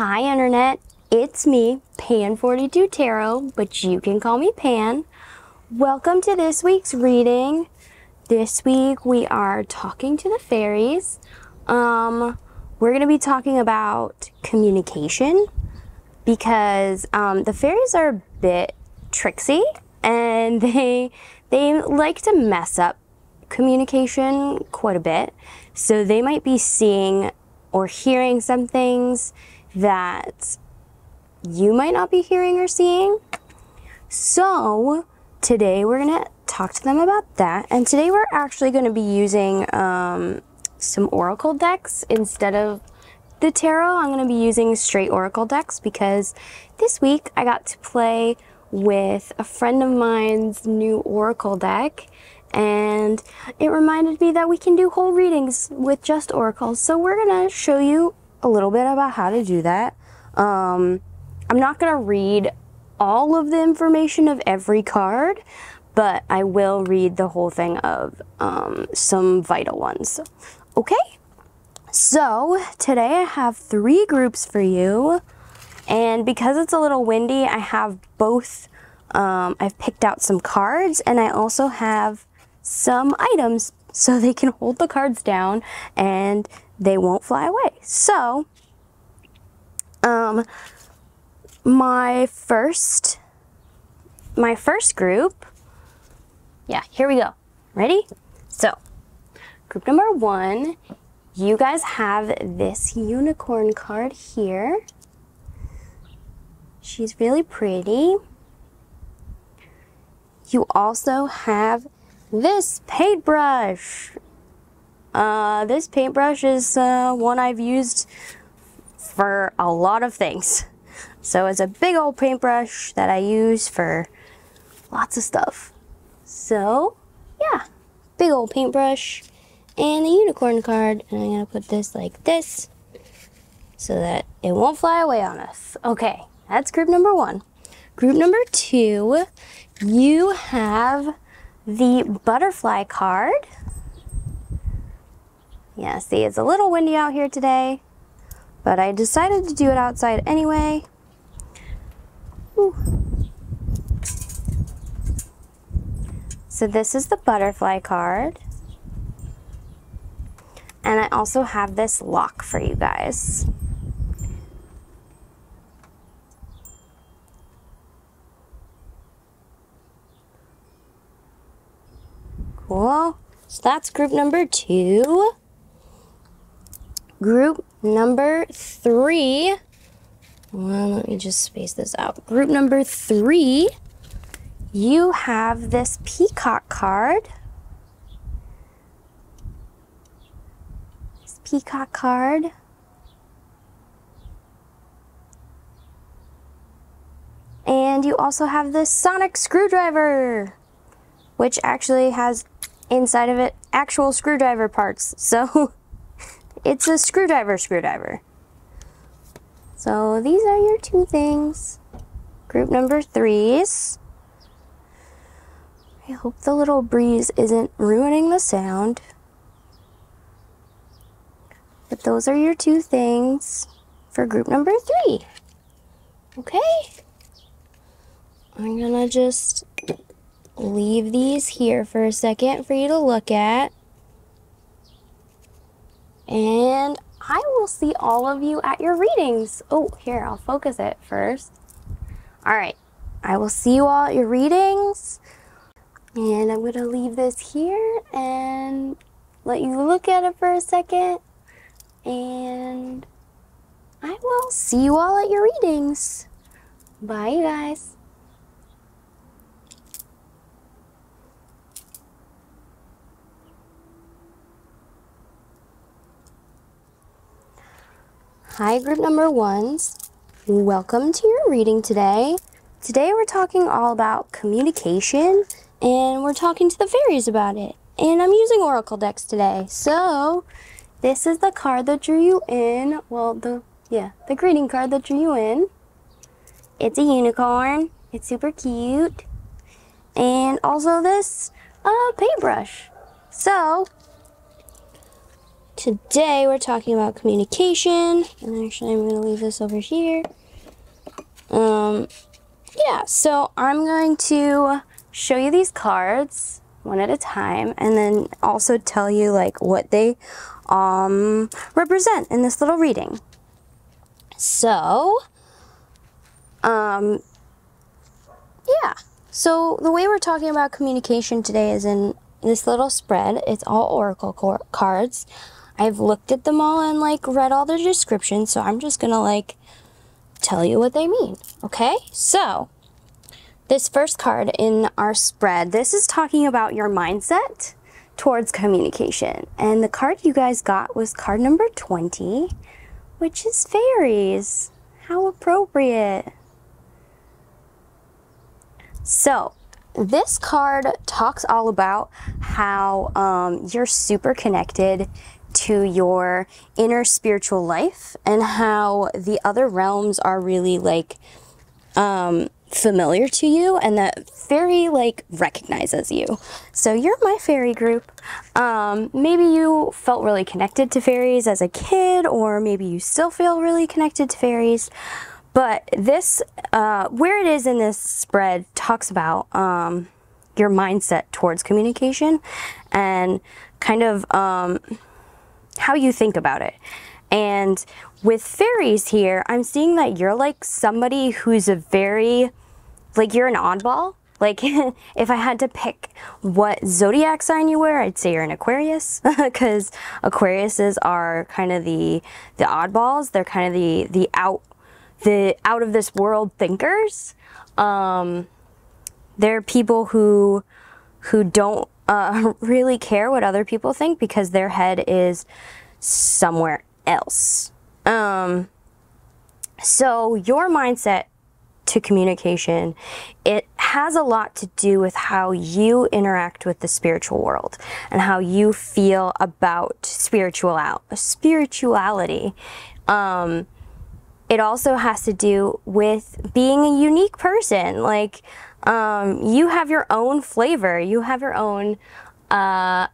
Hi Internet, it's me, Pan42 Tarot, but you can call me Pan. Welcome to this week's reading. This week we are talking to the fairies. We're going to be talking about communication because the fairies are a bit tricksy and they like to mess up communication quite a bit. So they might be seeing or hearing some things that you might not be hearing or seeing. So today we're gonna talk to them about that, and today we're actually going to be using some oracle decks instead of the tarot. I'm going to be using straight oracle decks because this week I got to play with a friend of mine's new oracle deck, and it reminded me that we can do whole readings with just oracles. So we're gonna show you a little bit about how to do that. I'm not gonna read all of the information of every card, but I will read the whole thing of some vital ones. Okay, so today I have 3 groups for you, and because it's a little windy, I have both. I've picked out some cards, and I also have some items so they can hold the cards down and they won't fly away. So my first group, yeah, here we go. Ready? So group number 1, you guys have this unicorn card here. She's really pretty. You also have this paintbrush. This paintbrush is one I've used for a lot of things. So it's a big old paintbrush that I use for lots of stuff. So yeah, big old paintbrush and a unicorn card. And I'm gonna put this like this so that it won't fly away on us. Okay, that's group number 1. Group number 2, you have the butterfly card. Yeah, see, it's a little windy out here today, but I decided to do it outside anyway. Ooh. So this is the butterfly card. And I also have this lock for you guys. Cool. So that's group number 2. Group number 3. Well, let me just space this out. Group number 3, you have this peacock card. This peacock card. And you also have this sonic screwdriver, which actually has inside of it actual screwdriver parts. So it's a screwdriver. So these are your 2 things. Group number 3s. I hope the little breeze isn't ruining the sound. But those are your 2 things for group number 3. Okay. I'm gonna just leave these here for a second for you to look at. And I will see all of you at your readings. Oh, here, I'll focus it first. All right, I will see you all at your readings. And I'm going to leave this here and let you look at it for a second. And I will see you all at your readings. Bye, you guys. Hi, group number 1s. Welcome to your reading today. Today we're talking all about communication, and we're talking to the fairies about it. And I'm using oracle decks today. So this is the card that drew you in. Well, the greeting card that drew you in. It's a unicorn. It's super cute. And also this paintbrush. So Today we're talking about communication, and actually I'm going to leave this over here. Yeah, so I'm going to show you these cards one at a time, and then also tell you like what they represent in this little reading. So, yeah. So the way we're talking about communication today is in this little spread. It's all oracle cards. I've looked at them all and like read all their descriptions, so I'm just gonna like tell you what they mean. Okay, so this first card in our spread, this is talking about your mindset towards communication, and the card you guys got was card number 20, which is fairies. How appropriate. So this card talks all about how you're super connected to your inner spiritual life, and how the other realms are really like familiar to you, and that fairy like recognizes you. So you're my fairy group. Maybe you felt really connected to fairies as a kid, or maybe you still feel really connected to fairies. But this, where it is in this spread, talks about your mindset towards communication and kind of how you think about it. And with fairies here, I'm seeing that you're like somebody who's a very, like you're an oddball. Like if I had to pick what zodiac sign you were, I'd say you're an Aquarius, because Aquariuses are kind of the oddballs. They're kind of the out of this world thinkers. They're people who don't really care what other people think, because their head is somewhere else. So your mindset to communication, it has a lot to do with how you interact with the spiritual world and how you feel about spirituality. It also has to do with being a unique person. Like, you have your own flavor, you have your own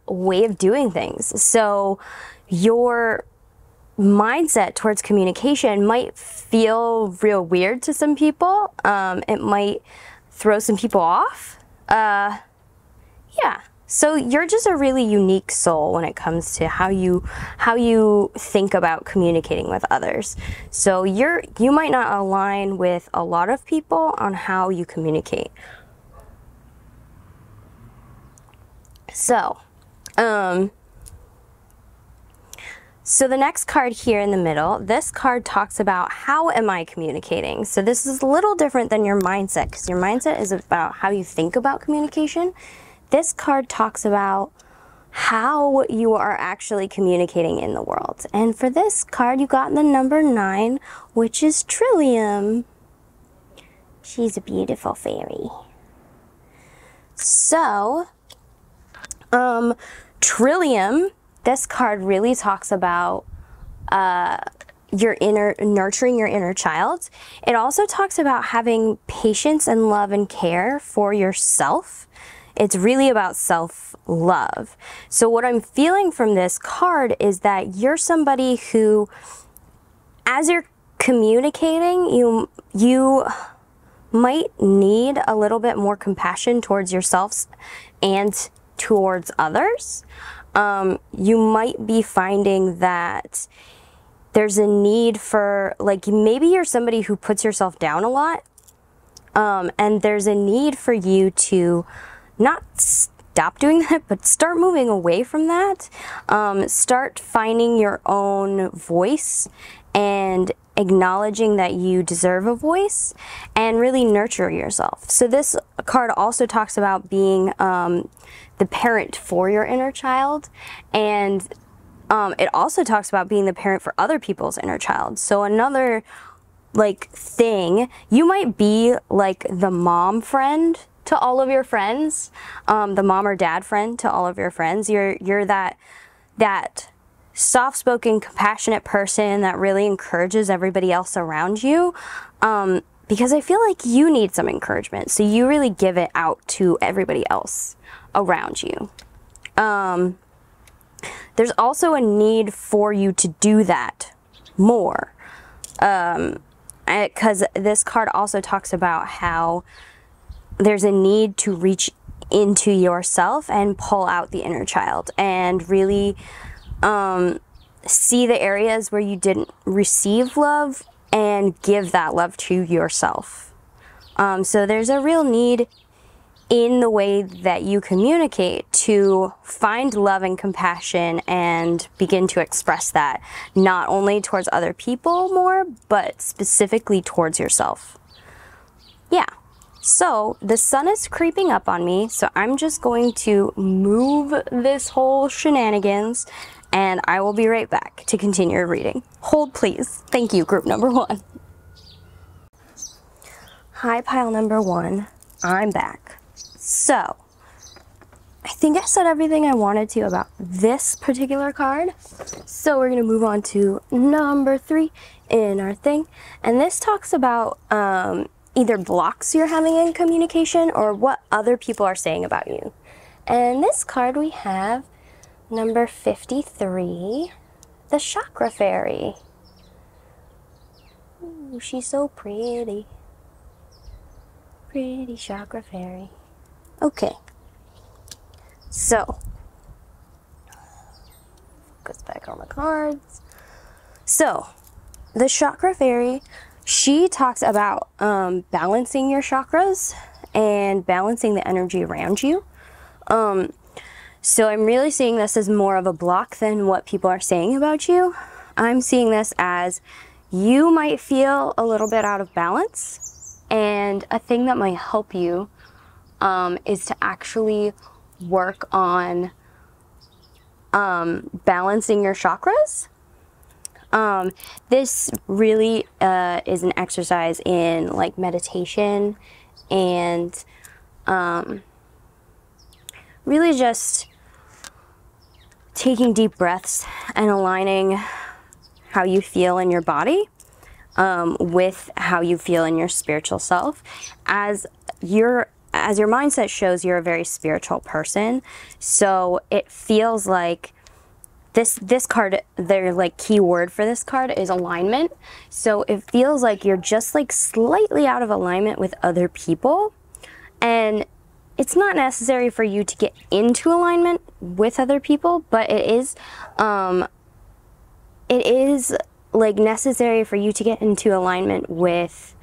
way of doing things. So your mindset towards communication might feel real weird to some people. It might throw some people off. Yeah. So you're just a really unique soul when it comes to how you think about communicating with others. So you might not align with a lot of people on how you communicate. So, so the next card here in the middle, this card talks about how am I communicating? So this is a little different than your mindset, because your mindset is about how you think about communication. This card talks about how you are actually communicating in the world. And for this card, you got the number 9, which is Trillium. She's a beautiful fairy. So, Trillium, this card really talks about nurturing your inner child. It also talks about having patience and love and care for yourself. It's really about self-love. So what I'm feeling from this card is that you're somebody who, as you're communicating, you might need a little bit more compassion towards yourselves and towards others. You might be finding that there's a need for, like, maybe you're somebody who puts yourself down a lot, and there's a need for you to not stop doing that, but start moving away from that. Start finding your own voice and acknowledging that you deserve a voice, and really nurture yourself. So this card also talks about being the parent for your inner child, and it also talks about being the parent for other people's inner child. So another like thing, you might be like the mom friend to all of your friends, the mom or dad friend to all of your friends. You're that soft-spoken, compassionate person that really encourages everybody else around you, because I feel like you need some encouragement, so you really give it out to everybody else around you. there's also a need for you to do that more. Because this card also talks about how there's a need to reach into yourself and pull out the inner child and really see the areas where you didn't receive love and give that love to yourself. So there's a real need in the way that you communicate to find love and compassion and begin to express that, not only towards other people more, but specifically towards yourself. Yeah, so the sun is creeping up on me, so I'm just going to move this whole shenanigans, and I will be right back to continue reading. Hold please. Thank you, group number 1. Hi, pile number 1. I'm back. So, I think I said everything I wanted to about this particular card. So we're going to move on to number 3 in our thing. And this talks about either blocks you're having in communication or what other people are saying about you. And this card we have number 53, the Chakra Fairy. Ooh, she's so pretty. Pretty Chakra Fairy. Okay, so, focus back on the cards. So, the Chakra Fairy, she talks about balancing your chakras and balancing the energy around you. So I'm really seeing this as more of a block than what people are saying about you. I'm seeing this as you might feel a little bit out of balance, and a thing that might help you is to actually work on balancing your chakras. This really is an exercise in like meditation and really just taking deep breaths and aligning how you feel in your body with how you feel in your spiritual self. As your mindset shows, you're a very spiritual person, so it feels like this card, their like key word for this card is alignment. So it feels like you're just like slightly out of alignment with other people, and it's not necessary for you to get into alignment with other people, but it is like necessary for you to get into alignment with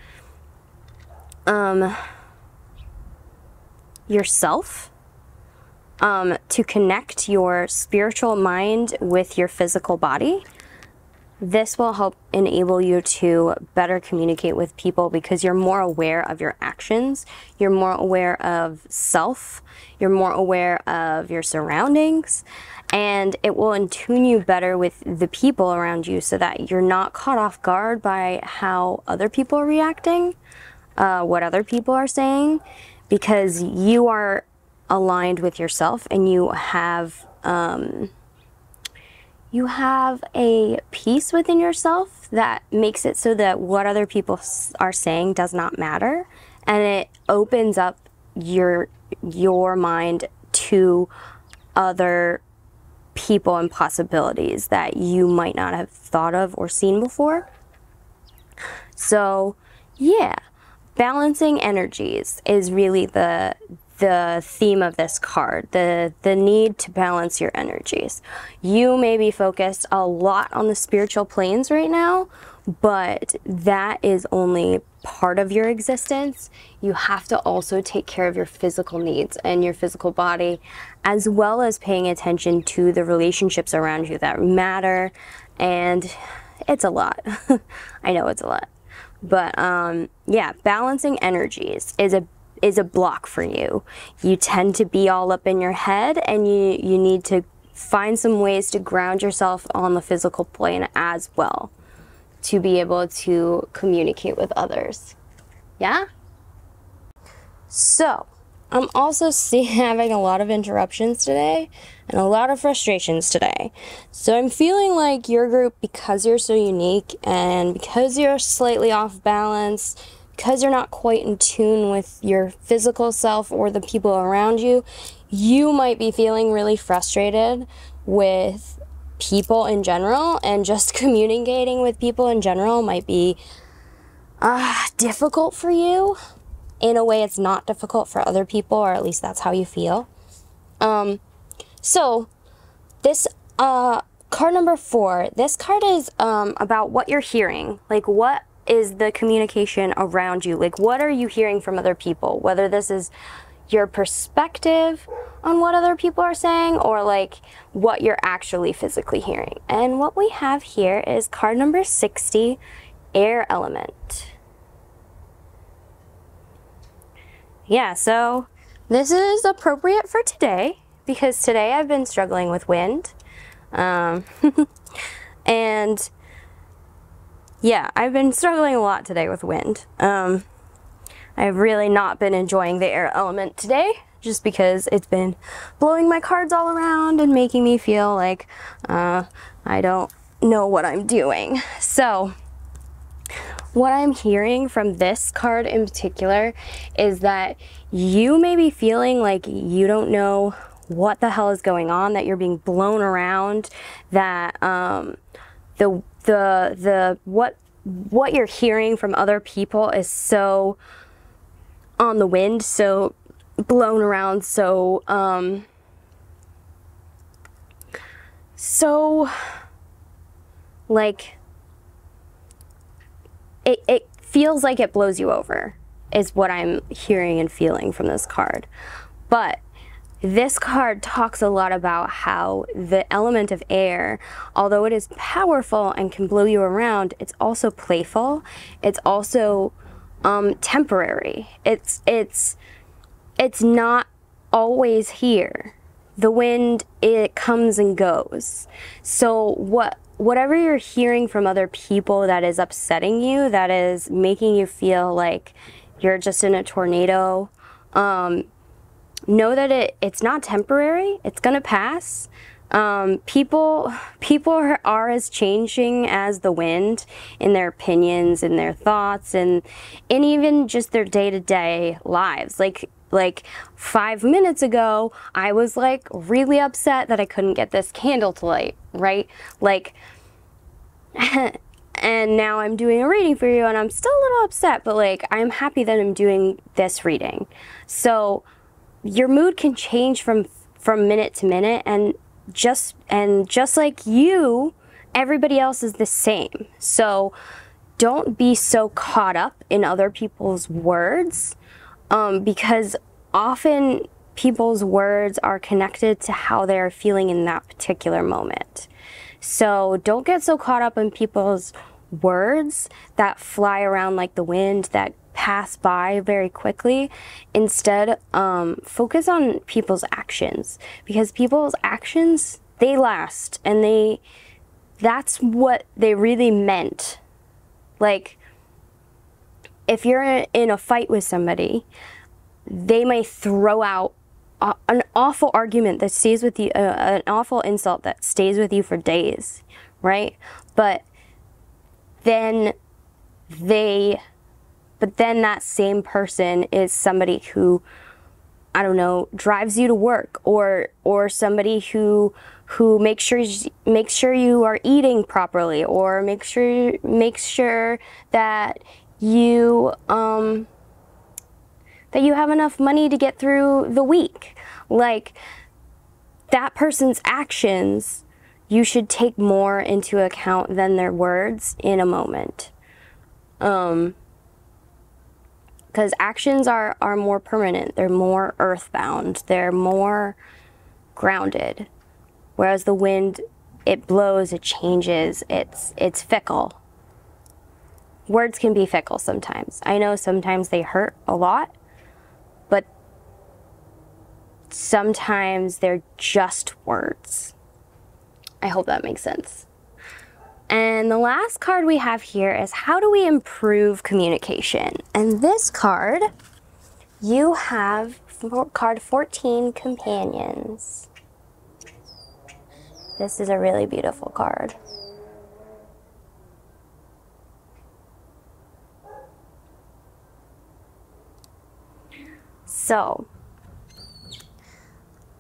yourself, to connect your spiritual mind with your physical body. This will help enable you to better communicate with people because you're more aware of your actions, you're more aware of self, you're more aware of your surroundings, and it will attune you better with the people around you so that you're not caught off guard by how other people are reacting, what other people are saying, because you are aligned with yourself and you have a peace within yourself that makes it so that what other people are saying does not matter, and it opens up your mind to other people and possibilities that you might not have thought of or seen before. So yeah, balancing energies is really the theme of this card, the need to balance your energies. You may be focused a lot on the spiritual planes right now, but that is only part of your existence. You have to also take care of your physical needs and your physical body, as well as paying attention to the relationships around you that matter. And it's a lot. I know it's a lot. But yeah, balancing energies is a block for you. You tend to be all up in your head, and you need to find some ways to ground yourself on the physical plane as well to be able to communicate with others. Yeah? So, I'm also having a lot of interruptions today and a lot of frustrations today. So I'm feeling like your group, because you're so unique and because you're slightly off balance, because you're not quite in tune with your physical self or the people around you, you might be feeling really frustrated with people in general, and just communicating with people in general might be difficult for you. In a way, it's not difficult for other people, or at least that's how you feel. So this card number 4, this card is about what you're hearing. Like, what is the communication around you? Like, what are you hearing from other people? Whether this is your perspective on what other people are saying, or like what you're actually physically hearing. And what we have here is card number 60, air element. Yeah, so this is appropriate for today, because today I've been struggling with wind. And yeah, I've been struggling a lot today with wind. I've really not been enjoying the air element today, just because it's been blowing my cards all around and making me feel like I don't know what I'm doing. So what I'm hearing from this card in particular is that you may be feeling like you don't know what the hell is going on, that you're being blown around, that what you're hearing from other people is so on the wind, so blown around, so like it feels like it blows you over, is what I'm hearing and feeling from this card. But this card talks a lot about how the element of air, although it is powerful and can blow you around, it's also playful. It's also temporary. It's not always here. The wind, it comes and goes. So whatever you're hearing from other people that is upsetting you, that is making you feel like you're just in a tornado, know that it's not temporary. It's gonna pass. People are as changing as the wind in their opinions and their thoughts, and even just their day-to-day lives. Like 5 minutes ago, I was like really upset that I couldn't get this candle to light, right? Like, and now I'm doing a reading for you and I'm still a little upset, but like, I'm happy that I'm doing this reading. So your mood can change from minute to minute, and just like you, everybody else is the same. So don't be so caught up in other people's words, because often people's words are connected to how they're feeling in that particular moment. So don't get so caught up in people's words that fly around like the wind, that pass by very quickly. Instead, focus on people's actions, because people's actions, they last, and that's what they really meant. Like, if you're in a fight with somebody, they may throw out an awful argument that stays with you, an awful insult that stays with you for days, right? But then that same person is somebody who, I don't know, drives you to work, or somebody who makes sure you are eating properly, or makes sure that you have enough money to get through the week. Like, that person's actions, you should take more into account than their words in a moment. Because actions are more permanent, they're more earthbound, they're more grounded. Whereas the wind, it blows, it changes, it's fickle. Words can be fickle sometimes. I know sometimes they hurt a lot, but sometimes they're just words. I hope that makes sense. And the last card we have here is, how do we improve communication? And this card, you have card 14, companions. This is a really beautiful card. So,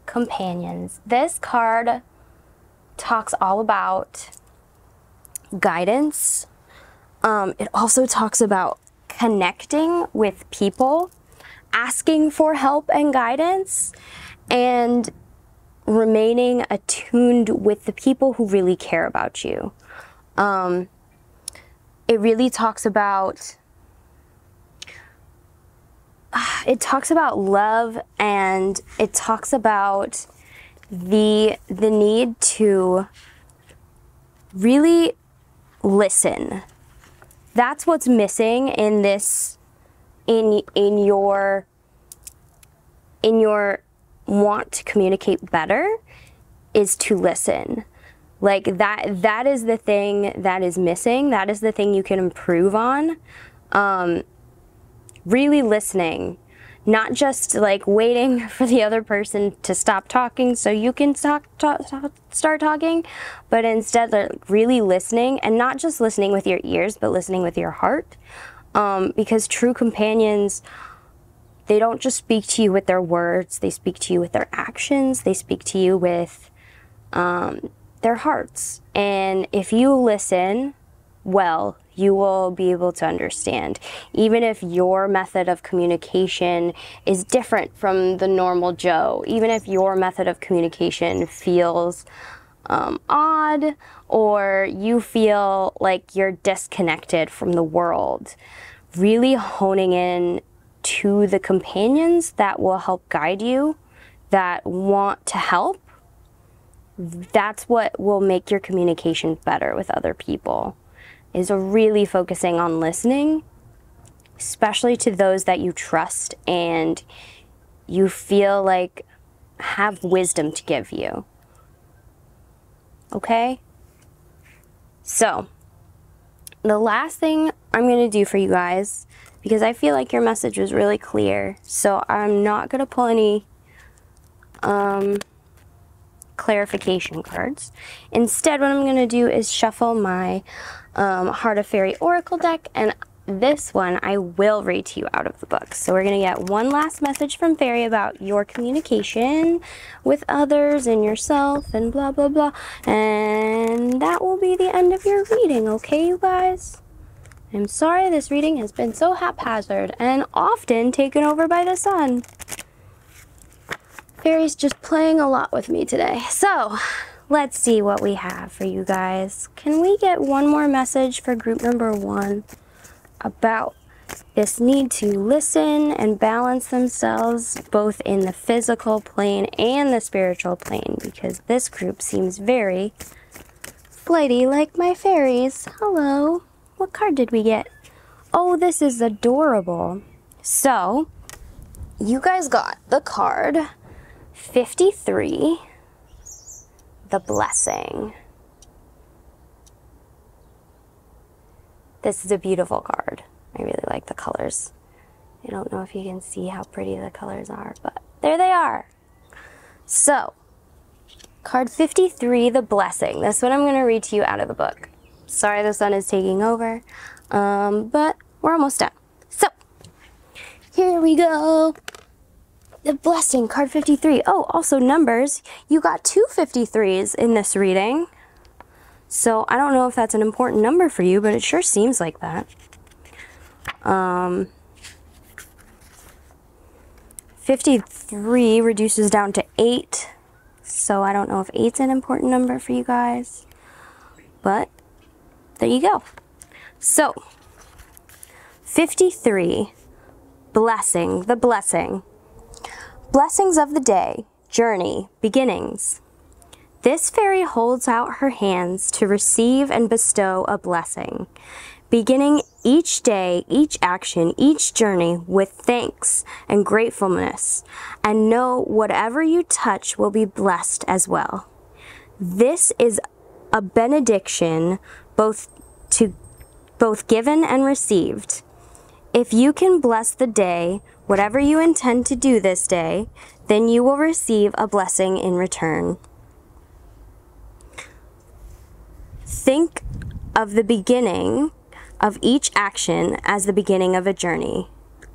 companions. This card talks all about guidance. It also talks about connecting with people, asking for help and guidance, and remaining attuned with the people who really care about you. It really talks about love, and it talks about the need to really listen. That's what's missing in this, in your want to communicate better, is to listen. Like that is the thing that is missing. That is the thing you can improve on. Really listening, not just like waiting for the other person to stop talking so you can start talking, but instead like really listening, and not just listening with your ears, but listening with your heart. Because true companions, they don't just speak to you with their words, they speak to you with their actions, they speak to you with their hearts. And if you listen well, you will be able to understand. Even if your method of communication is different from the normal Joe, even if your method of communication feels odd, or you feel like you're disconnected from the world, really honing in to the companions that will help guide you, that want to help, that's what will make your communication better with other people, is really focusing on listening, especially to those that you trust and you feel like have wisdom to give you. Okay? So, the last thing I'm going to do for you guys, because I feel like your message was really clear, so I'm not going to pull any clarification cards. Instead, what I'm going to do is shuffle my Heart of Fairy Oracle deck, and this one I will read to you out of the book. So we're going to get one last message from Fairy about your communication with others and yourself and blah blah blah, and that will be the end of your reading. Okay, you guys? I'm sorry this reading has been so haphazard and often taken over by the sun. Fairy's just playing a lot with me today. So, let's see what we have for you guys. Can we get one more message for group number 1 about this need to listen and balance themselves both in the physical plane and the spiritual plane, because this group seems very flighty like my fairies. Hello. What card did we get? Oh, this is adorable. So, you guys got the card 53, the Blessing. This is a beautiful card. I really like the colors. I don't know if you can see how pretty the colors are, but there they are. So, card 53, the Blessing. That's what I'm going to read to you out of the book. Sorry the sun is taking over, but we're almost done. So, here we go. The Blessing, card 53. Oh, also numbers. You got 2 53s in this reading. So, I don't know if that's an important number for you, but it sure seems like that. 53 reduces down to 8. So, I don't know if 8's an important number for you guys. But, there you go. So, 53, Blessing, the Blessing. Blessings of the day, journey, beginnings. This fairy holds out her hands to receive and bestow a blessing, beginning each day, each action, each journey with thanks and gratefulness, and know whatever you touch will be blessed as well. This is a benediction both given and received. If you can bless the day, whatever you intend to do this day, then you will receive a blessing in return. Think of the beginning of each action as the beginning of a journey.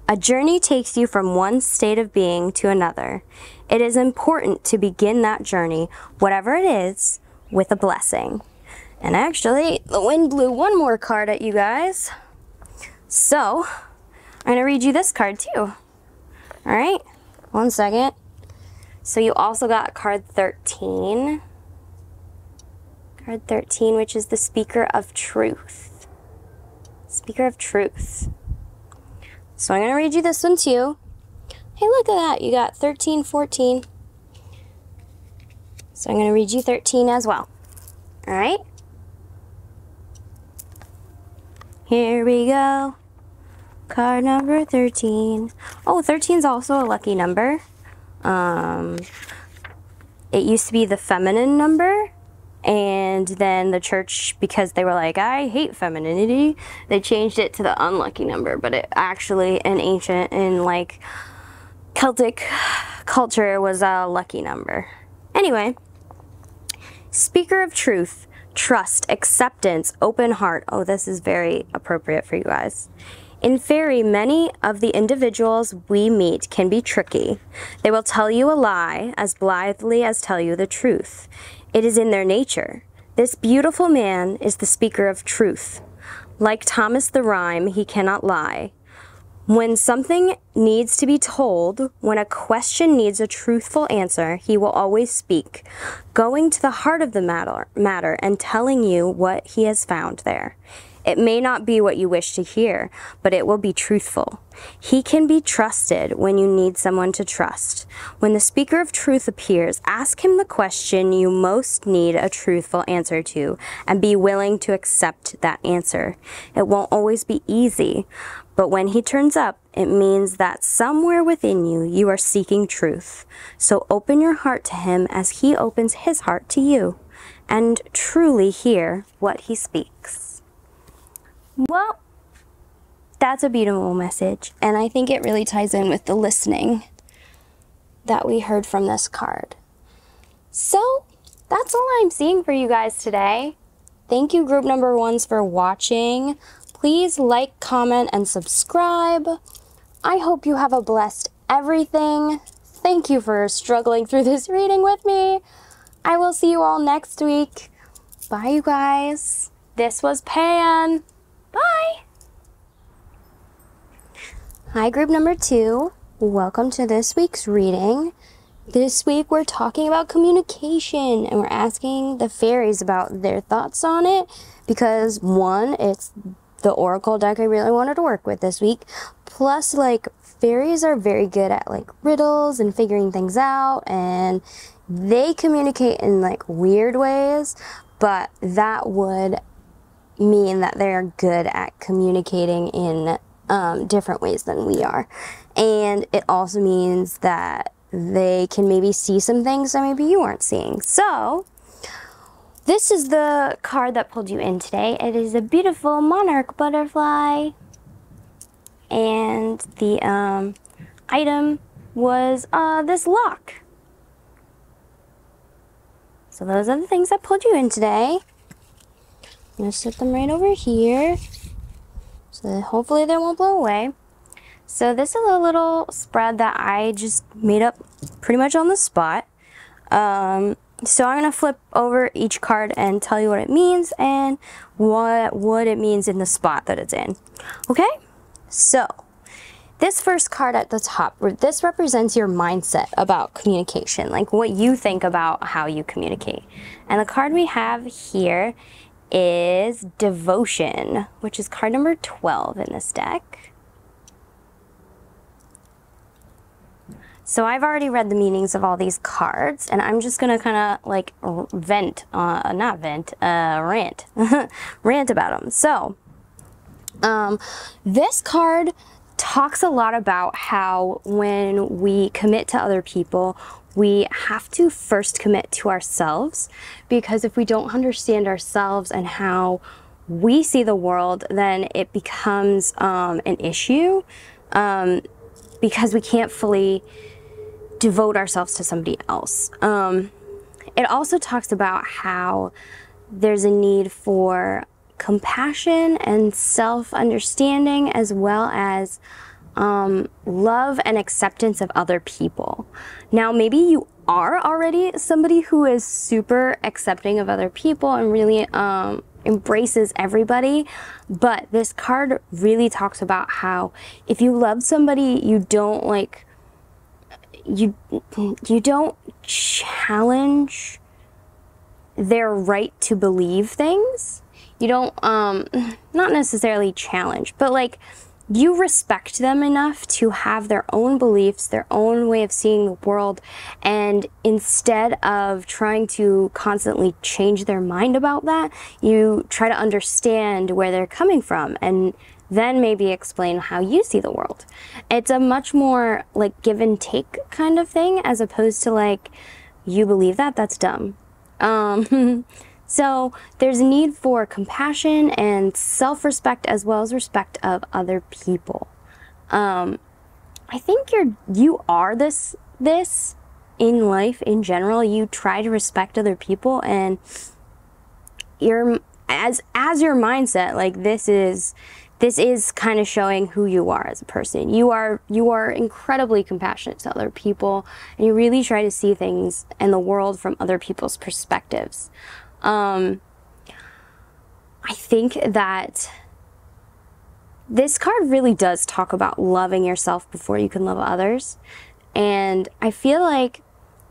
A journey takes you from one state of being to another. It is important to begin that journey, whatever it is, with a blessing. And actually, the wind blew one more card at you guys. So, I'm gonna read you this card too. All right, 1 second. So you also got card 13. Card 13, which is the Speaker of Truth. Speaker of Truth. So I'm gonna read you this one too. Hey, look at that, you got 13, 14. So I'm gonna read you 13 as well. All right? Here we go. Card number 13. Oh, 13 is also a lucky number. It used to be the feminine number, and then the church, because they were like, I hate femininity, they changed it to the unlucky number. But it actually, in ancient, in like Celtic culture, was a lucky number. Anyway, Speaker of Truth. Trust, acceptance, open heart. Oh, this is very appropriate for you guys. In fairy, many of the individuals we meet can be tricky. They will tell you a lie as blithely as tell you the truth. It is in their nature. This beautiful man is the Speaker of Truth. Like Thomas the Rhyme, he cannot lie. When something needs to be told, when a question needs a truthful answer, he will always speak, going to the heart of the matter and telling you what he has found there. It may not be what you wish to hear, but it will be truthful. He can be trusted when you need someone to trust. When the Speaker of Truth appears, ask him the question you most need a truthful answer to, and be willing to accept that answer. It won't always be easy, but when he turns up, it means that somewhere within you, you are seeking truth. So open your heart to him as he opens his heart to you, and truly hear what he speaks. Well, that's a beautiful message, and I think it really ties in with the listening that we heard from this card. So, that's all I'm seeing for you guys today. Thank you, group number 1s, for watching. Please like, comment, and subscribe. I hope you have a blessed everything. Thank you for struggling through this reading with me. I will see you all next week. Bye, you guys. This was Pan. Bye! Hi, group number 2. Welcome to this week's reading. This week we're talking about communication, and we're asking the fairies about their thoughts on it because, one, it's the oracle deck I really wanted to work with this week. Plus, like, fairies are very good at, like, riddles and figuring things out, and they communicate in, like, weird ways, but that would mean that they're good at communicating in different ways than we are. And it also means that they can maybe see some things that maybe you aren't seeing. So this is the card that pulled you in today. It is a beautiful monarch butterfly, and the item was this lock. So those are the things that pulled you in today. I'm going to set them right over here so that hopefully they won't blow away. So this is a little spread that I just made up pretty much on the spot. So I'm going to flip over each card and tell you what it means and what it means in the spot that it's in. Okay? So this first card at the top, this represents your mindset about communication, like what you think about how you communicate. And the card we have here is Devotion, which is card number 12 in this deck. So I've already read the meanings of all these cards, and I'm just gonna kind of like rant rant about them. So this card talks a lot about how when we commit to other people, we have to first commit to ourselves, because if we don't understand ourselves and how we see the world, then it becomes an issue, because we can't fully devote ourselves to somebody else. It also talks about how there's a need for compassion and self-understanding, as well as love and acceptance of other people. Now, maybe you are already somebody who is super accepting of other people and really embraces everybody, but this card really talks about how if you love somebody, you don't like, you don't challenge their right to believe things. You don't, not necessarily challenge, but like, you respect them enough to have their own beliefs, their own way of seeing the world, and instead of trying to constantly change their mind about that, you try to understand where they're coming from and then maybe explain how you see the world. It's a much more like give and take kind of thing, as opposed to like, you believe that? That's dumb. So there's a need for compassion and self-respect as well as respect of other people. I think you are this in life in general. You try to respect other people, and as your mindset, like this is kind of showing who you are as a person. You are incredibly compassionate to other people, and you really try to see things and the world from other people's perspectives. I think that this card really does talk about loving yourself before you can love others. And I feel like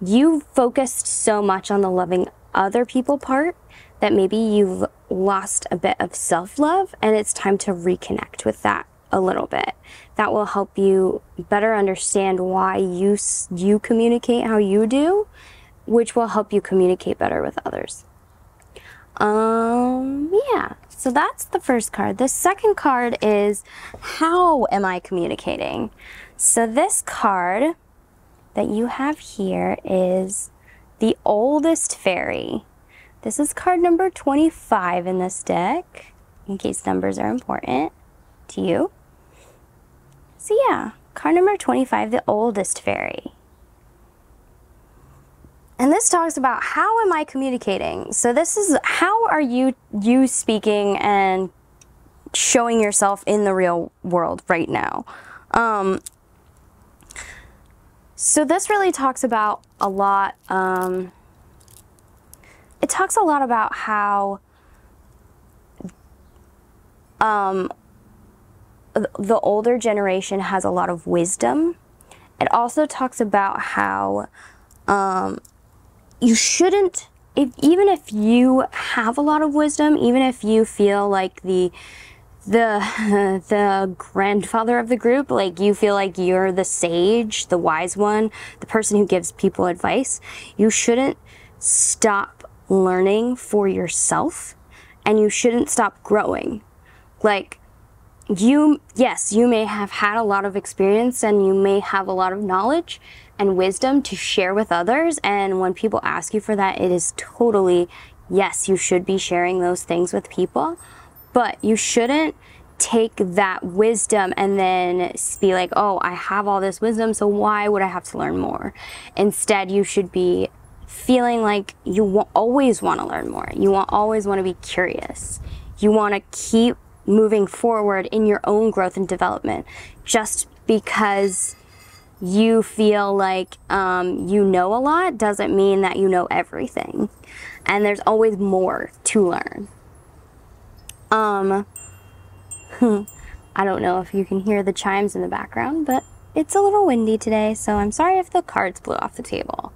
you focused so much on the loving other people part that maybe you've lost a bit of self-love, and it's time to reconnect with that a little bit. That will help you better understand why you communicate how you do, which will help you communicate better with others. Yeah, so that's the first card. The second card is, how am I communicating? So this card that you have here is the oldest fairy. This is card number 25 in this deck, in case numbers are important to you. So yeah, card number 25, the oldest fairy. And this talks about, how am I communicating? So this is, how are you speaking and showing yourself in the real world right now? So this really talks about a lot, it talks a lot about how the older generation has a lot of wisdom. It also talks about how you shouldn't, even if you have a lot of wisdom, even if you feel like the grandfather of the group, like you feel like you're the sage, the wise one, the person who gives people advice, you shouldn't stop learning for yourself, and you shouldn't stop growing. Like, yes, you may have had a lot of experience and you may have a lot of knowledge and wisdom to share with others, and when people ask you for that, it is totally, yes, you should be sharing those things with people, but you shouldn't take that wisdom and then be like, oh, I have all this wisdom, so why would I have to learn more? Instead, you should be feeling like you always want to learn more. You always want to be curious. You want to keep moving forward in your own growth and development. Just because you feel like you know a lot doesn't mean that you know everything. And there's always more to learn. I don't know if you can hear the chimes in the background, but it's a little windy today, so I'm sorry if the cards blew off the table.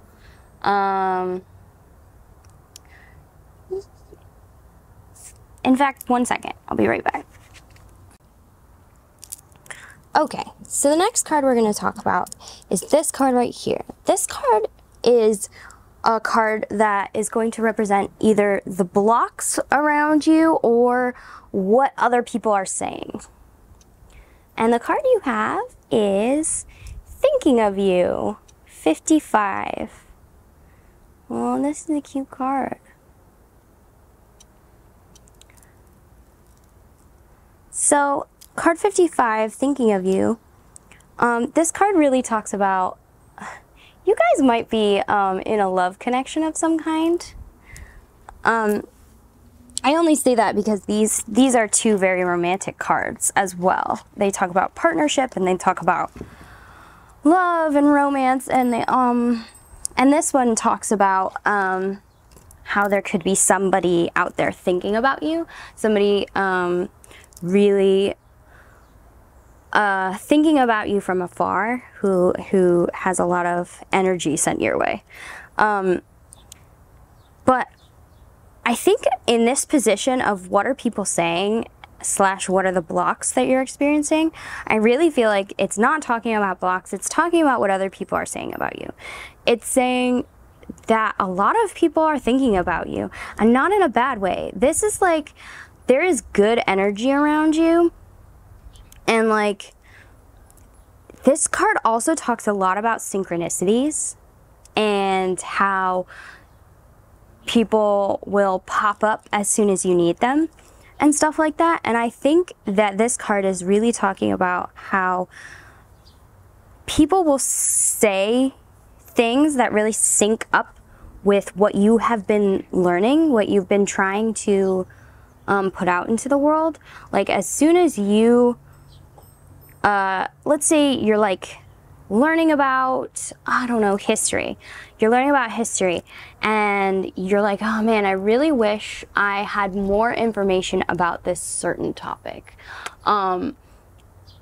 In fact, 1 second, I'll be right back. Okay, so the next card we're going to talk about is this card right here. This card is a card that is going to represent either the blocks around you or what other people are saying. And the card you have is Thinking of You, 55. Well, this is a cute card. So, card 55, Thinking of You, this card really talks about, you guys might be in a love connection of some kind. I only say that because these are two very romantic cards as well. They talk about partnership and they talk about love and romance, and And this one talks about how there could be somebody out there thinking about you, somebody really thinking about you from afar, who has a lot of energy sent your way. But I think in this position of what are people saying / what are the blocks that you're experiencing, I really feel like it's not talking about blocks, it's talking about what other people are saying about you. It's saying that a lot of people are thinking about you, and not in a bad way. This is like, there is good energy around you, and like, this card also talks a lot about synchronicities and how people will pop up as soon as you need them and stuff like that. And I think that this card is really talking about how people will say things that really sync up with what you have been learning, what you've been trying to put out into the world. Like, as soon as you, let's say you're like learning about, I don't know, history. You're learning about history and you're like, oh man, I really wish I had more information about this certain topic.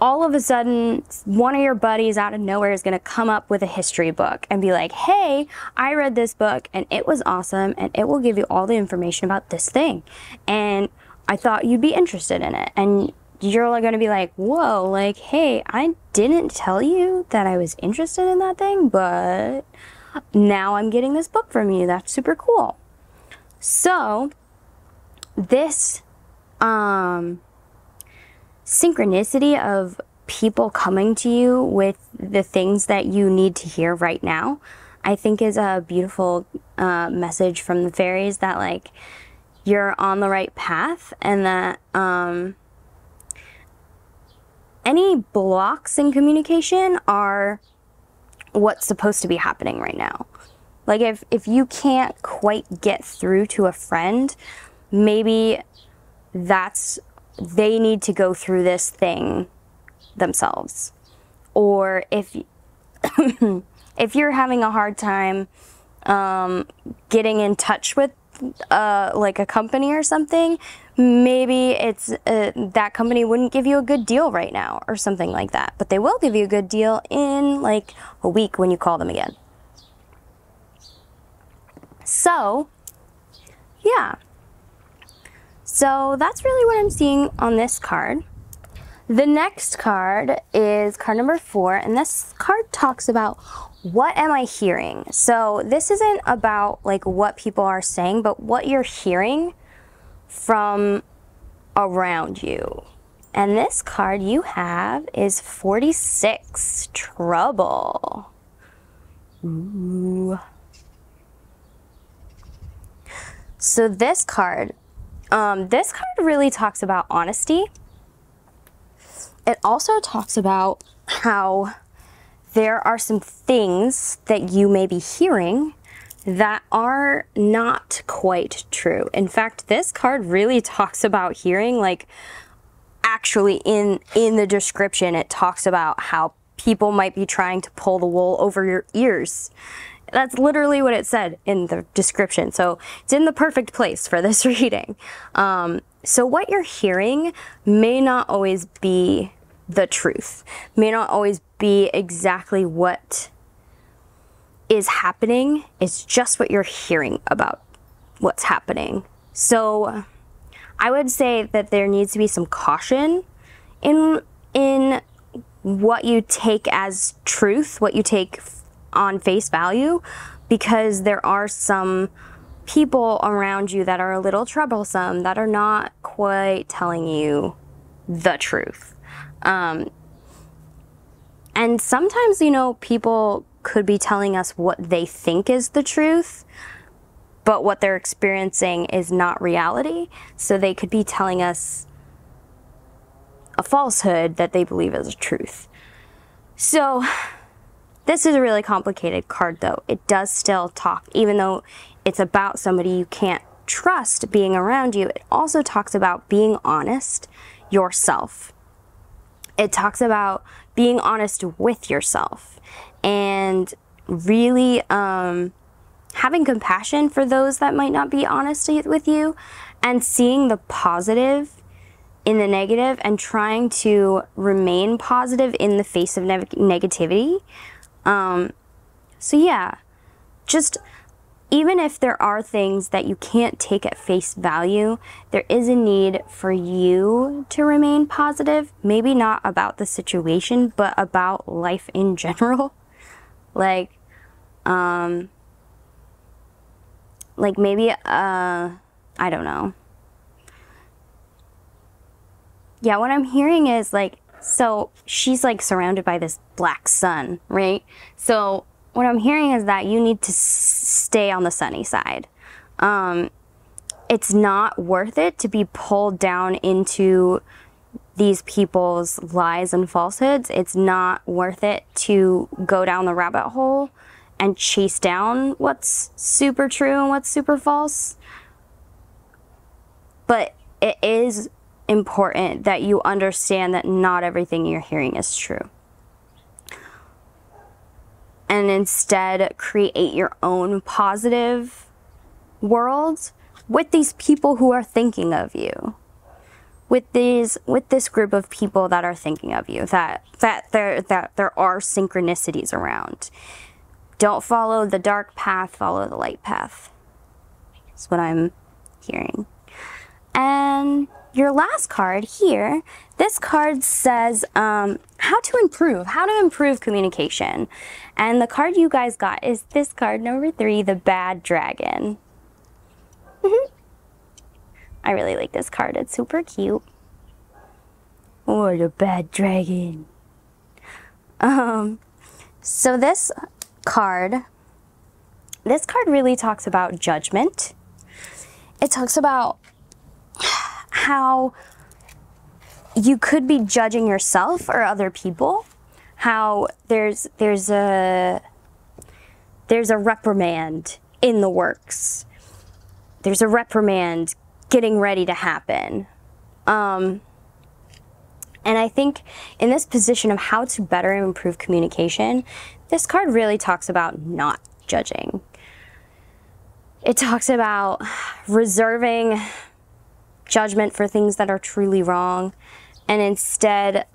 All of a sudden, one of your buddies out of nowhere is going to come up with a history book and be like, hey, I read this book and it was awesome and it will give you all the information about this thing. And I thought you'd be interested in it. And you're going to be like, whoa, like, hey, I didn't tell you that I was interested in that thing, but now I'm getting this book from you. That's super cool. So this synchronicity of people coming to you with the things that you need to hear right now, I think is a beautiful message from the fairies, that like you're on the right path, and that any blocks in communication are what's supposed to be happening right now. Like, if you can't quite get through to a friend, maybe they need to go through this thing themselves. Or if if you're having a hard time getting in touch with like a company or something, maybe it's that company wouldn't give you a good deal right now or something like that, but they will give you a good deal in like a week when you call them again. So yeah, so that's really what I'm seeing on this card. The next card is card number 4, and this card talks about what am I hearing. So this isn't about like what people are saying, but what you're hearing from around you. And this card you have is 46, trouble. Ooh. So this card really talks about honesty. It also talks about how there are some things that you may be hearing that are not quite true. In fact, this card really talks about hearing, like, actually in the description, it talks about how people might be trying to pull the wool over your ears. That's literally what it said in the description. So it's in the perfect place for this reading. So what you're hearing may not always be the truth, may not always be exactly what is happening. It's just what you're hearing about what's happening. So I would say that there needs to be some caution in what you take as truth, what you take on face value, because there are some people around you that are a little troublesome, that are not quite telling you the truth. And sometimes, you know, people could be telling us what they think is the truth, but what they're experiencing is not reality. So they could be telling us a falsehood that they believe is a truth. So this is a really complicated card, though. It does still talk, even though it's about somebody you can't trust being around you, it also talks about being honest yourself. It talks about being honest with yourself and really having compassion for those that might not be honest with you, and seeing the positive in the negative and trying to remain positive in the face of negativity. So yeah, just even if there are things that you can't take at face value, there is a need for you to remain positive. Maybe not about the situation, but about life in general. Like maybe, I don't know. Yeah, what I'm hearing is like, so she's like surrounded by this black sun, right? So what I'm hearing is that you need to stay on the sunny side. It's not worth it to be pulled down into these people's lies and falsehoods. It's not worth it to go down the rabbit hole and chase down what's super true and what's super false. But it is important that you understand that not everything you're hearing is true. And instead create your own positive world with these people who are thinking of you. With this group of people that are thinking of you, that there are synchronicities around. Don't follow the dark path, follow the light path. That's what I'm hearing. And your last card here, this card says how to improve communication. And the card you guys got is this card, number 3, the Bad Dragon. I really like this card. It's super cute. Oh, the Bad Dragon. So this card really talks about judgment. It talks about how you could be judging yourself or other people. How there's a reprimand in the works. There's a reprimand getting ready to happen. And I think in this position of how to better improve communication, this card really talks about not judging. It talks about reserving judgment for things that are truly wrong, and instead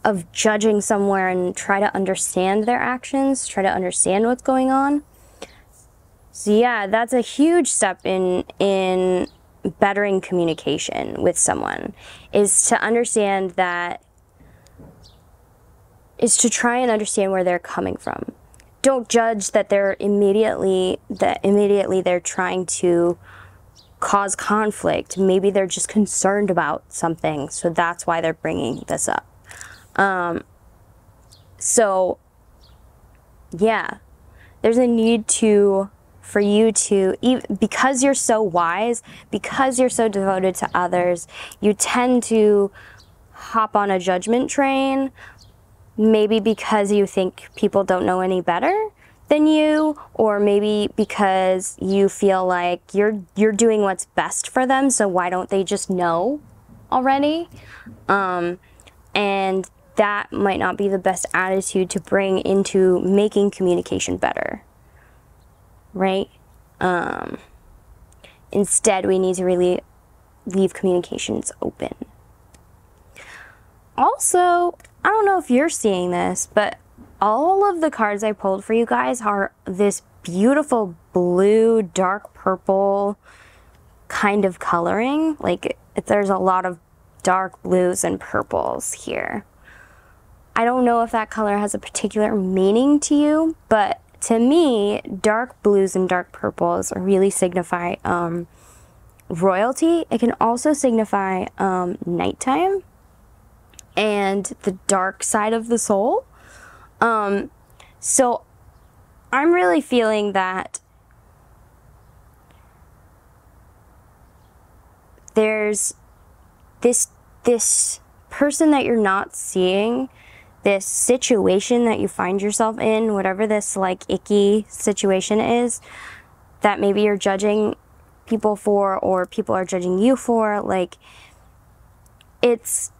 of judging somewhere and try to understand their actions, try to understand what's going on. So yeah, that's a huge step in bettering communication with someone, is to understand that, is to try and understand where they're coming from. Don't judge that immediately they're trying to cause conflict. Maybe they're just concerned about something, so that's why they're bringing this up. So yeah, there's a need for you to, because you're so wise, because you're so devoted to others, you tend to hop on a judgment train, maybe because you think people don't know any better than you, or maybe because you feel like you're doing what's best for them, so why don't they just know already? And that might not be the best attitude to bring into making communication better, right? Instead, we need to really leave communications open. Also, I don't know if you're seeing this, but all of the cards I pulled for you guys are this beautiful blue, dark purple kind of coloring. Like, there's a lot of dark blues and purples here. I don't know if that color has a particular meaning to you, but to me, dark blues and dark purples really signify royalty. It can also signify nighttime and the dark side of the soul. So I'm really feeling that there's this person that you're not seeing, this situation that you find yourself in, whatever this like icky situation is that maybe you're judging people for, or people are judging you for, like it's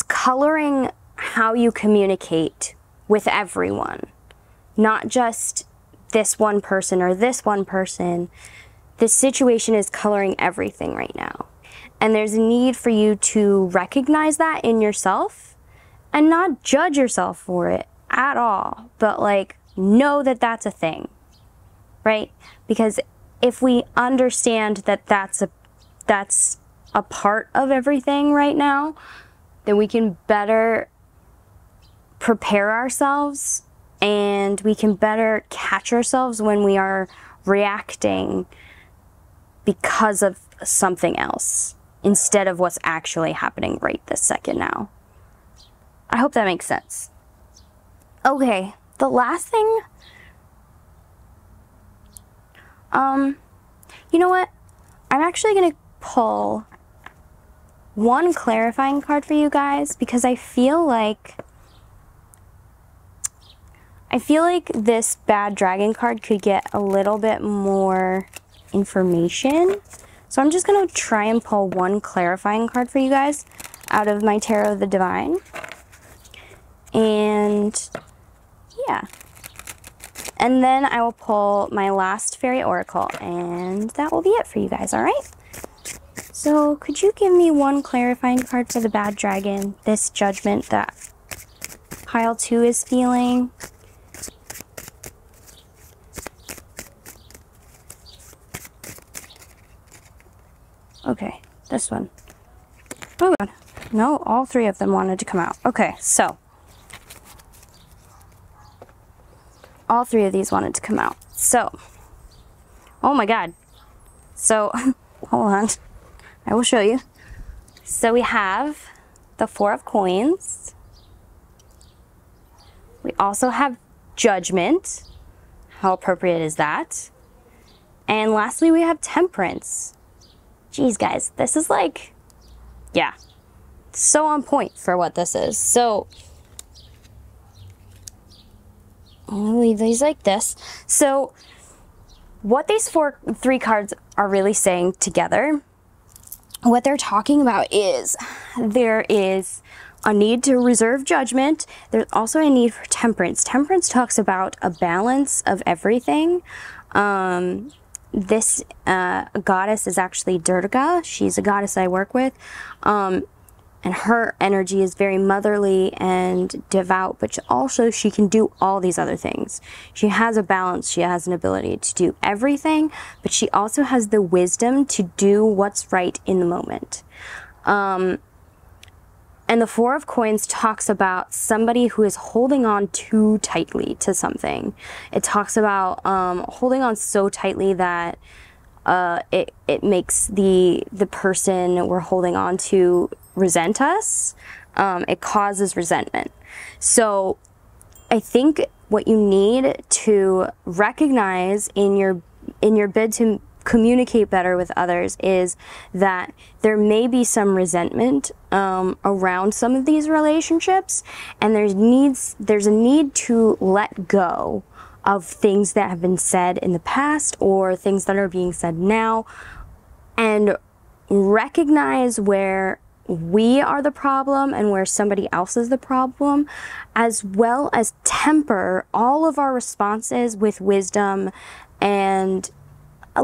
coloring how you communicate with everyone, not just this one person or this one person. This situation is coloring everything right now. And there's a need for you to recognize that in yourself and not judge yourself for it at all, but like know that that's a thing, right? Because if we understand that that's a part of everything right now, then we can better prepare ourselves and we can better catch ourselves when we are reacting because of something else instead of what's actually happening right this second now. I hope that makes sense. Okay, the last thing, you know what? I'm actually gonna pull one clarifying card for you guys because I feel like this bad dragon card could get a little bit more information. So I'm just gonna try and pull one clarifying card for you guys out of my Tarot of the Divine. And yeah. And then I will pull my last fairy oracle and that will be it for you guys, all right? So could you give me one clarifying card for the bad dragon, this judgment that pile 2 is feeling? Okay, this one. Oh god. No, all 3 of them wanted to come out. Okay, so all 3 of these wanted to come out. So, oh my god. So, hold on. I will show you. So we have the 4 of coins. We also have judgment. How appropriate is that? And lastly, we have temperance. Geez, guys, this is like, yeah, so on point for what this is. So, I'm gonna leave these like this. So, what these 3 cards are really saying together, what they're talking about is there is a need to reserve judgment. There's also a need for temperance. Temperance talks about a balance of everything. This goddess is actually Durga. She's a goddess I work with. And her energy is very motherly and devout, but also she can do all these other things. She has a balance. She has an ability to do everything, but she also has the wisdom to do what's right in the moment. And the 4 of coins talks about somebody who is holding on too tightly to something. It talks about holding on so tightly that it makes the person we're holding on to resent us. It causes resentment. So I think what you need to recognize in your bid to communicate better with others is that there may be some resentment around some of these relationships, and there's a need to let go of things that have been said in the past or things that are being said now, and recognize where we are the problem and where somebody else is the problem, as well as temper all of our responses with wisdom and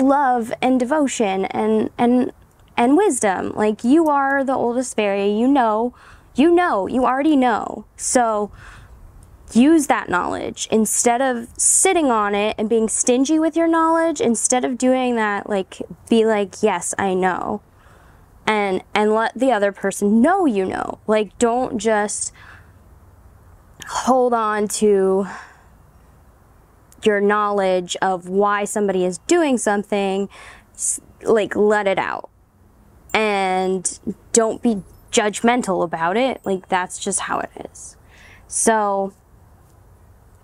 love and devotion and wisdom. Like, you are the oldest fairy, you already know. So use that knowledge instead of sitting on it and being stingy with your knowledge. Instead of doing that, like, be like, yes, I know. And let the other person know you know. Like, don't just hold on to your knowledge of why somebody is doing something. Like, let it out. And don't be judgmental about it. Like, that's just how it is. So,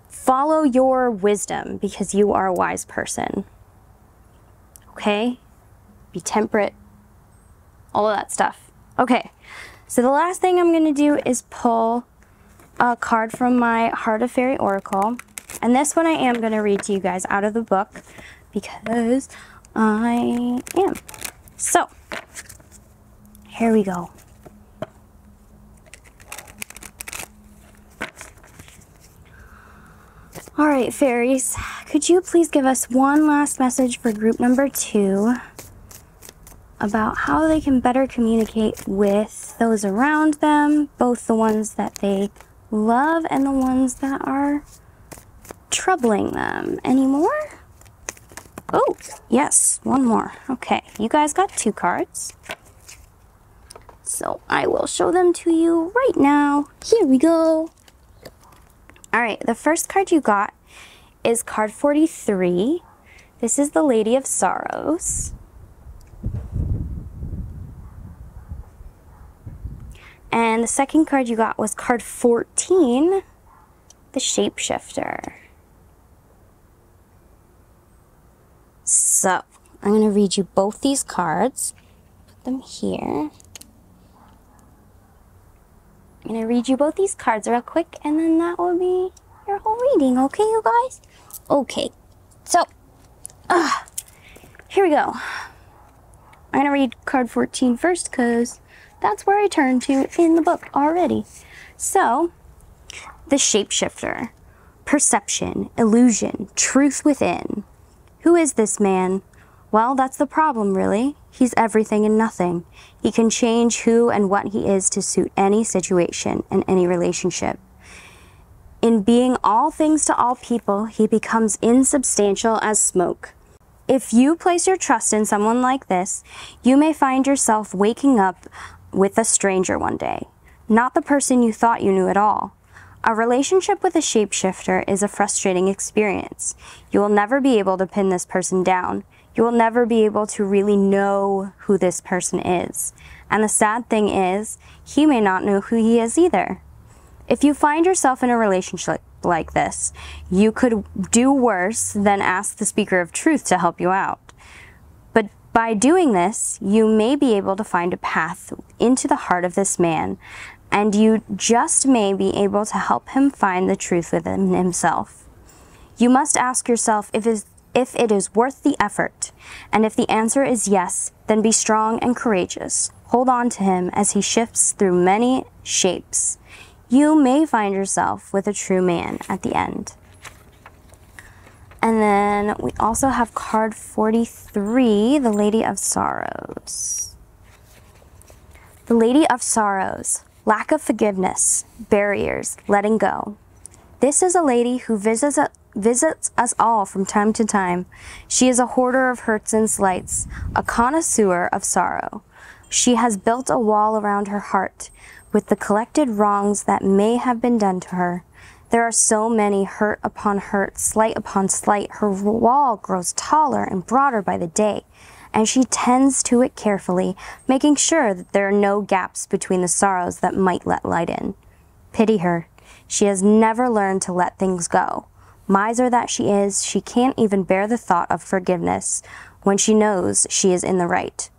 follow your wisdom because you are a wise person. Okay? Be temperate. All of that stuff. Okay, so the last thing I'm going to do is pull a card from my Heart of Fairy Oracle. And this one I am going to read to you guys out of the book because I am. So, here we go. All right, fairies, could you please give us one last message for group number 2 about how they can better communicate with those around them, both the ones that they love and the ones that are troubling them? Any more? Oh, yes, one more. Okay, you guys got 2 cards. So I will show them to you right now. Here we go. All right, the first card you got is card 43. This is the Lady of Sorrows. And the second card you got was card 14, the Shapeshifter. So, I'm going to read you both these cards. Put them here. I'm going to read you both these cards real quick, and then that will be your whole reading, okay, you guys? Okay, so, here we go. I'm going to read card 14 first, because that's where I turned to in the book already. So, the Shapeshifter. Perception, illusion, truth within. Who is this man? Well, that's the problem, really. He's everything and nothing. He can change who and what he is to suit any situation and any relationship. In being all things to all people, he becomes insubstantial as smoke. If you place your trust in someone like this, you may find yourself waking up with a stranger one day, not the person you thought you knew at all. A relationship with a shapeshifter is a frustrating experience. You will never be able to pin this person down. You will never be able to really know who this person is. And the sad thing is, he may not know who he is either. If you find yourself in a relationship like this, you could do worse than ask the speaker of truth to help you out. But by doing this, you may be able to find a path into the heart of this man, and you just may be able to help him find the truth within himself. You must ask yourself if it is worth the effort, and if the answer is yes, then be strong and courageous. Hold on to him as he shifts through many shapes. You may find yourself with a true man at the end. And then we also have card 43, the Lady of Sorrows. The Lady of Sorrows. Lack of forgiveness, barriers, letting go. This is a lady who visits us all from time to time. She is a hoarder of hurts and slights, a connoisseur of sorrow. She has built a wall around her heart with the collected wrongs that may have been done to her. There are so many hurt upon hurt, slight upon slight. Her wall grows taller and broader by the day, and she tends to it carefully, making sure that there are no gaps between the sorrows that might let light in. Pity her. She has never learned to let things go. Miser that she is, she can't even bear the thought of forgiveness when she knows she is in the right.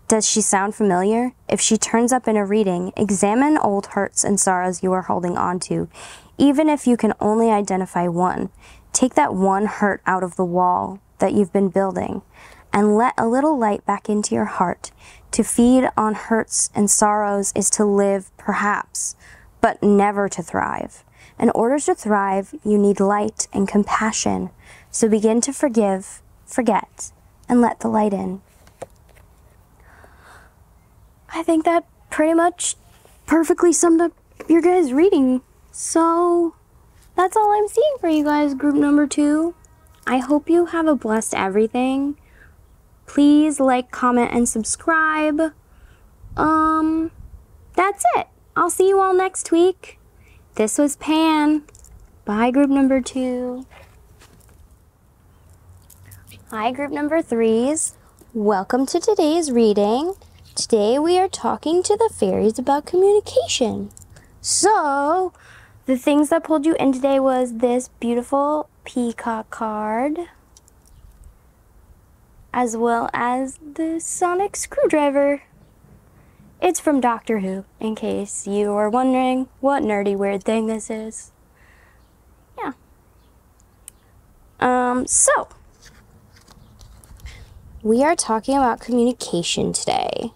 Does she sound familiar? If she turns up in a reading, examine old hurts and sorrows you are holding on to, even if you can only identify one. Take that one hurt out of the wall that you've been building, and let a little light back into your heart. To feed on hurts and sorrows is to live, perhaps, but never to thrive. In order to thrive, you need light and compassion. So begin to forgive, forget, and let the light in. I think that pretty much perfectly summed up your guys' reading. So that's all I'm seeing for you guys, group number 2. I hope you have a blessed everything. Please like, comment, and subscribe. That's it. I'll see you all next week. This was Pan. Bye, group number 2. Hi, group number 3s. Welcome to today's reading. Today we are talking to the fairies about communication. So, the things that pulled you in today was this beautiful peacock card, as well as the sonic screwdriver. It's from Doctor Who, in case you were wondering what nerdy weird thing this is. Yeah. So, we are talking about communication today.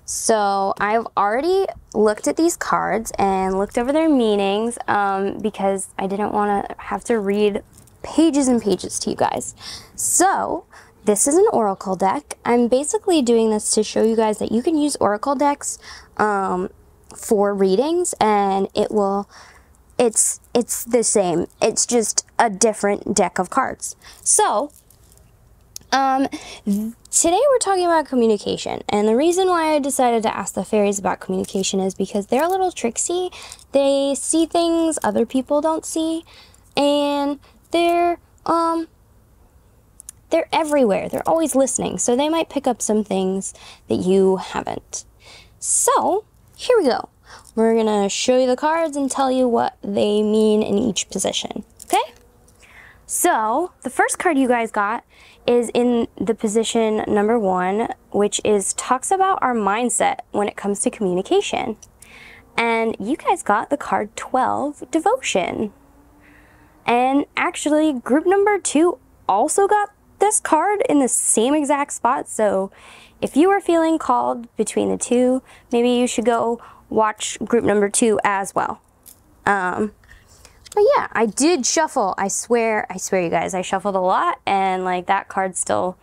So I've already looked at these cards and looked over their meanings because I didn't want to have to read pages and pages to you guys. So this is an oracle deck. I'm basically doing this to show you guys that you can use oracle decks for readings, and it's the same. It's just a different deck of cards. So today we're talking about communication, and the reason why I decided to ask the fairies about communication is because they're a little tricksy. They see things other people don't see, and they're everywhere. They're always listening, so they might pick up some things that you haven't. So here we go. We're gonna show you the cards and tell you what they mean in each position, okay? So the first card you guys got is in the position number 1, which talks about our mindset when it comes to communication. And you guys got the card 12, devotion. And actually group number 2 also got this card in the same exact spot. So if you are feeling called between the two, maybe you should go watch group number 2 as well. But yeah, I did shuffle. I swear you guys, I shuffled a lot, and like that card still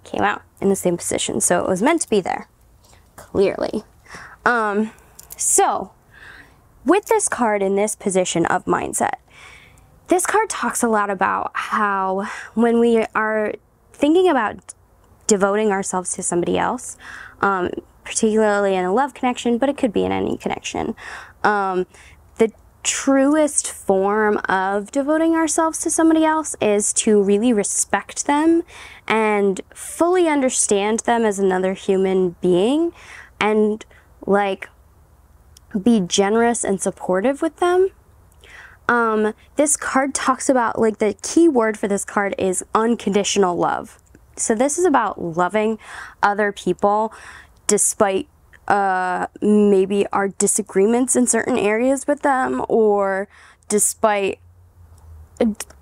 came out in the same position. So it was meant to be there, clearly. So with this card in this position of mindset, this card talks a lot about how when we are thinking about devoting ourselves to somebody else, particularly in a love connection, but it could be in any connection, the truest form of devoting ourselves to somebody else is to really respect them and fully understand them as another human being, and like be generous and supportive with them. This card talks about, like, the key word for this card is unconditional love. So this is about loving other people despite maybe our disagreements in certain areas with them, or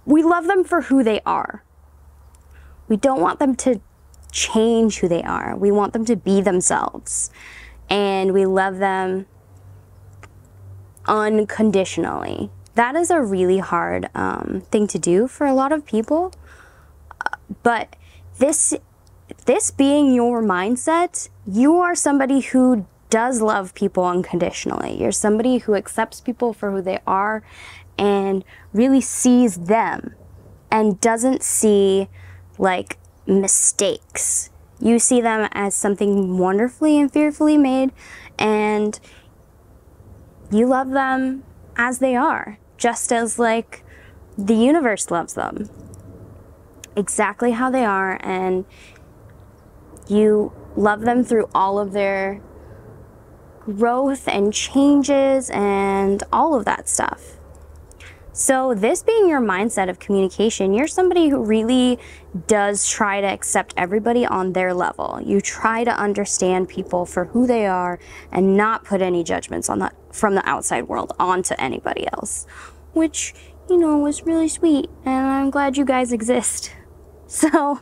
we love them for who they are. We don't want them to change who they are. We want them to be themselves, and we love them unconditionally. That is a really hard thing to do for a lot of people, but this being your mindset, you are somebody who does love people unconditionally. You're somebody who accepts people for who they are and really sees them and doesn't see like mistakes. You see them as something wonderfully and fearfully made, and you love them as they are, just as like the universe loves them, exactly how they are, and you love them through all of their growth and changes and all of that stuff. So this being your mindset of communication, you're somebody who really does try to accept everybody on their level. You try to understand people for who they are and not put any judgments on that from the outside world onto anybody else, which, you know, was really sweet, and I'm glad you guys exist. So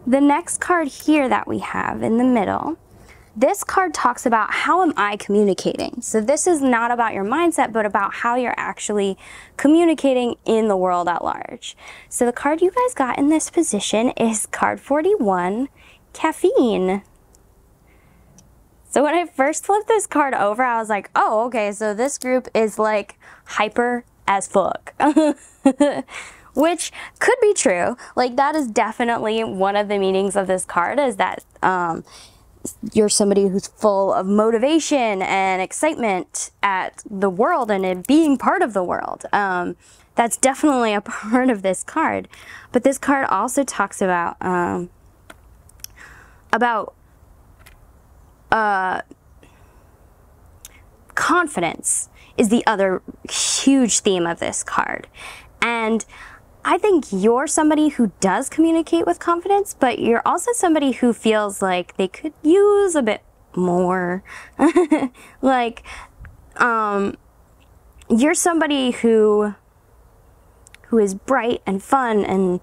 the next card here that we have in the middle, this card talks about how am I communicating. So this is not about your mindset, but about how you're actually communicating in the world at large. So the card you guys got in this position is card 41, caffeine. So when I first flipped this card over, I was like, oh, okay, so this group is like hyper as fuck. Which could be true. Like, that is definitely one of the meanings of this card, is that you're somebody who's full of motivation and excitement at the world and in being part of the world. That's definitely a part of this card. But this card also talks about confidence is the other huge theme of this card. And I think you're somebody who does communicate with confidence, but you're also somebody who feels like they could use a bit more. Like, you're somebody who is bright and fun and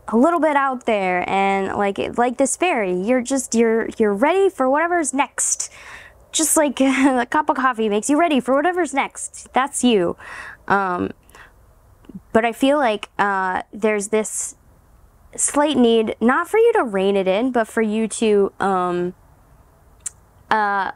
a little bit out there, and like this fairy, you're ready for whatever's next. just like a cup of coffee makes you ready for whatever's next. That's you. But I feel like there's this slight need, not for you to rein it in, but for you to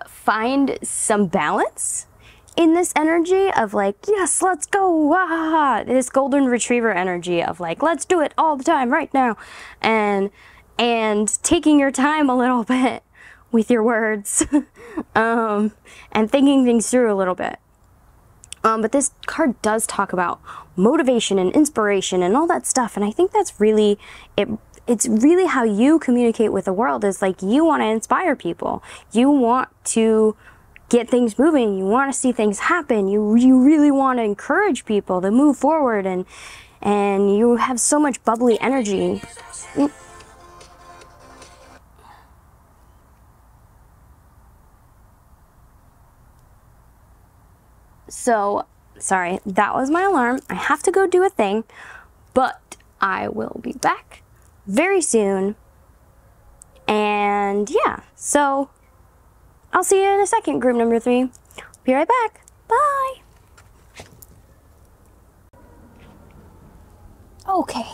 find some balance in this energy of like, yes, let's go, ah, this golden retriever energy of like, let's do it all the time right now, and taking your time a little bit with your words, and thinking things through a little bit. But this card does talk about motivation and inspiration and all that stuff, and I think that's really it's really how you communicate with the world, is like, you want to inspire people, you want to get things moving, you want to see things happen, you really want to encourage people to move forward, and you have so much bubbly energy. So, sorry, that was my alarm. I have to go do a thing, but I will be back very soon. And yeah, so I'll see you in a second, group number 3. Be right back. Bye. Okay.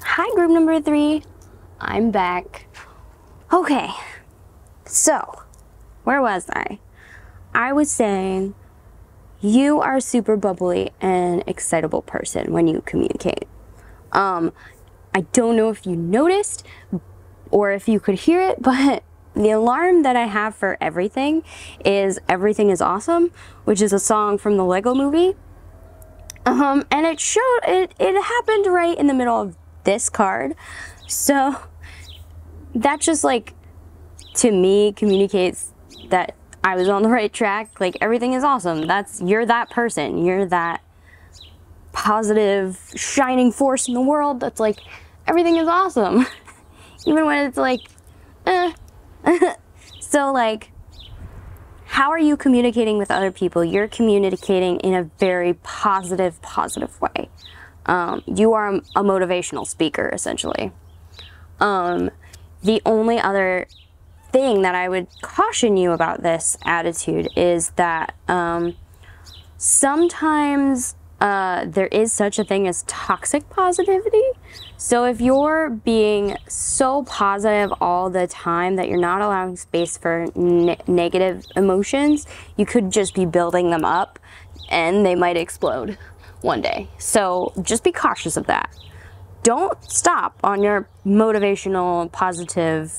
Hi, group number 3. I'm back. Okay. So, where was I? I was saying you are a super bubbly and excitable person when you communicate. I don't know if you noticed or if you could hear it, but the alarm that I have for everything is "Everything is Awesome," which is a song from the Lego movie. And it happened right in the middle of this card. So that just, like, to me communicates that I was on the right track. Like, everything is awesome. You're that person. You're that positive, shining force in the world that's like, everything is awesome. Even when it's like, eh. So, like, how are you communicating with other people? You're communicating in a very positive way. You are a motivational speaker, essentially. The only other thing that I would caution you about this attitude is that sometimes there is such a thing as toxic positivity. So if you're being so positive all the time that you're not allowing space for negative emotions, you could just be building them up and they might explode one day. So just be cautious of that. Don't stop on your motivational, positive,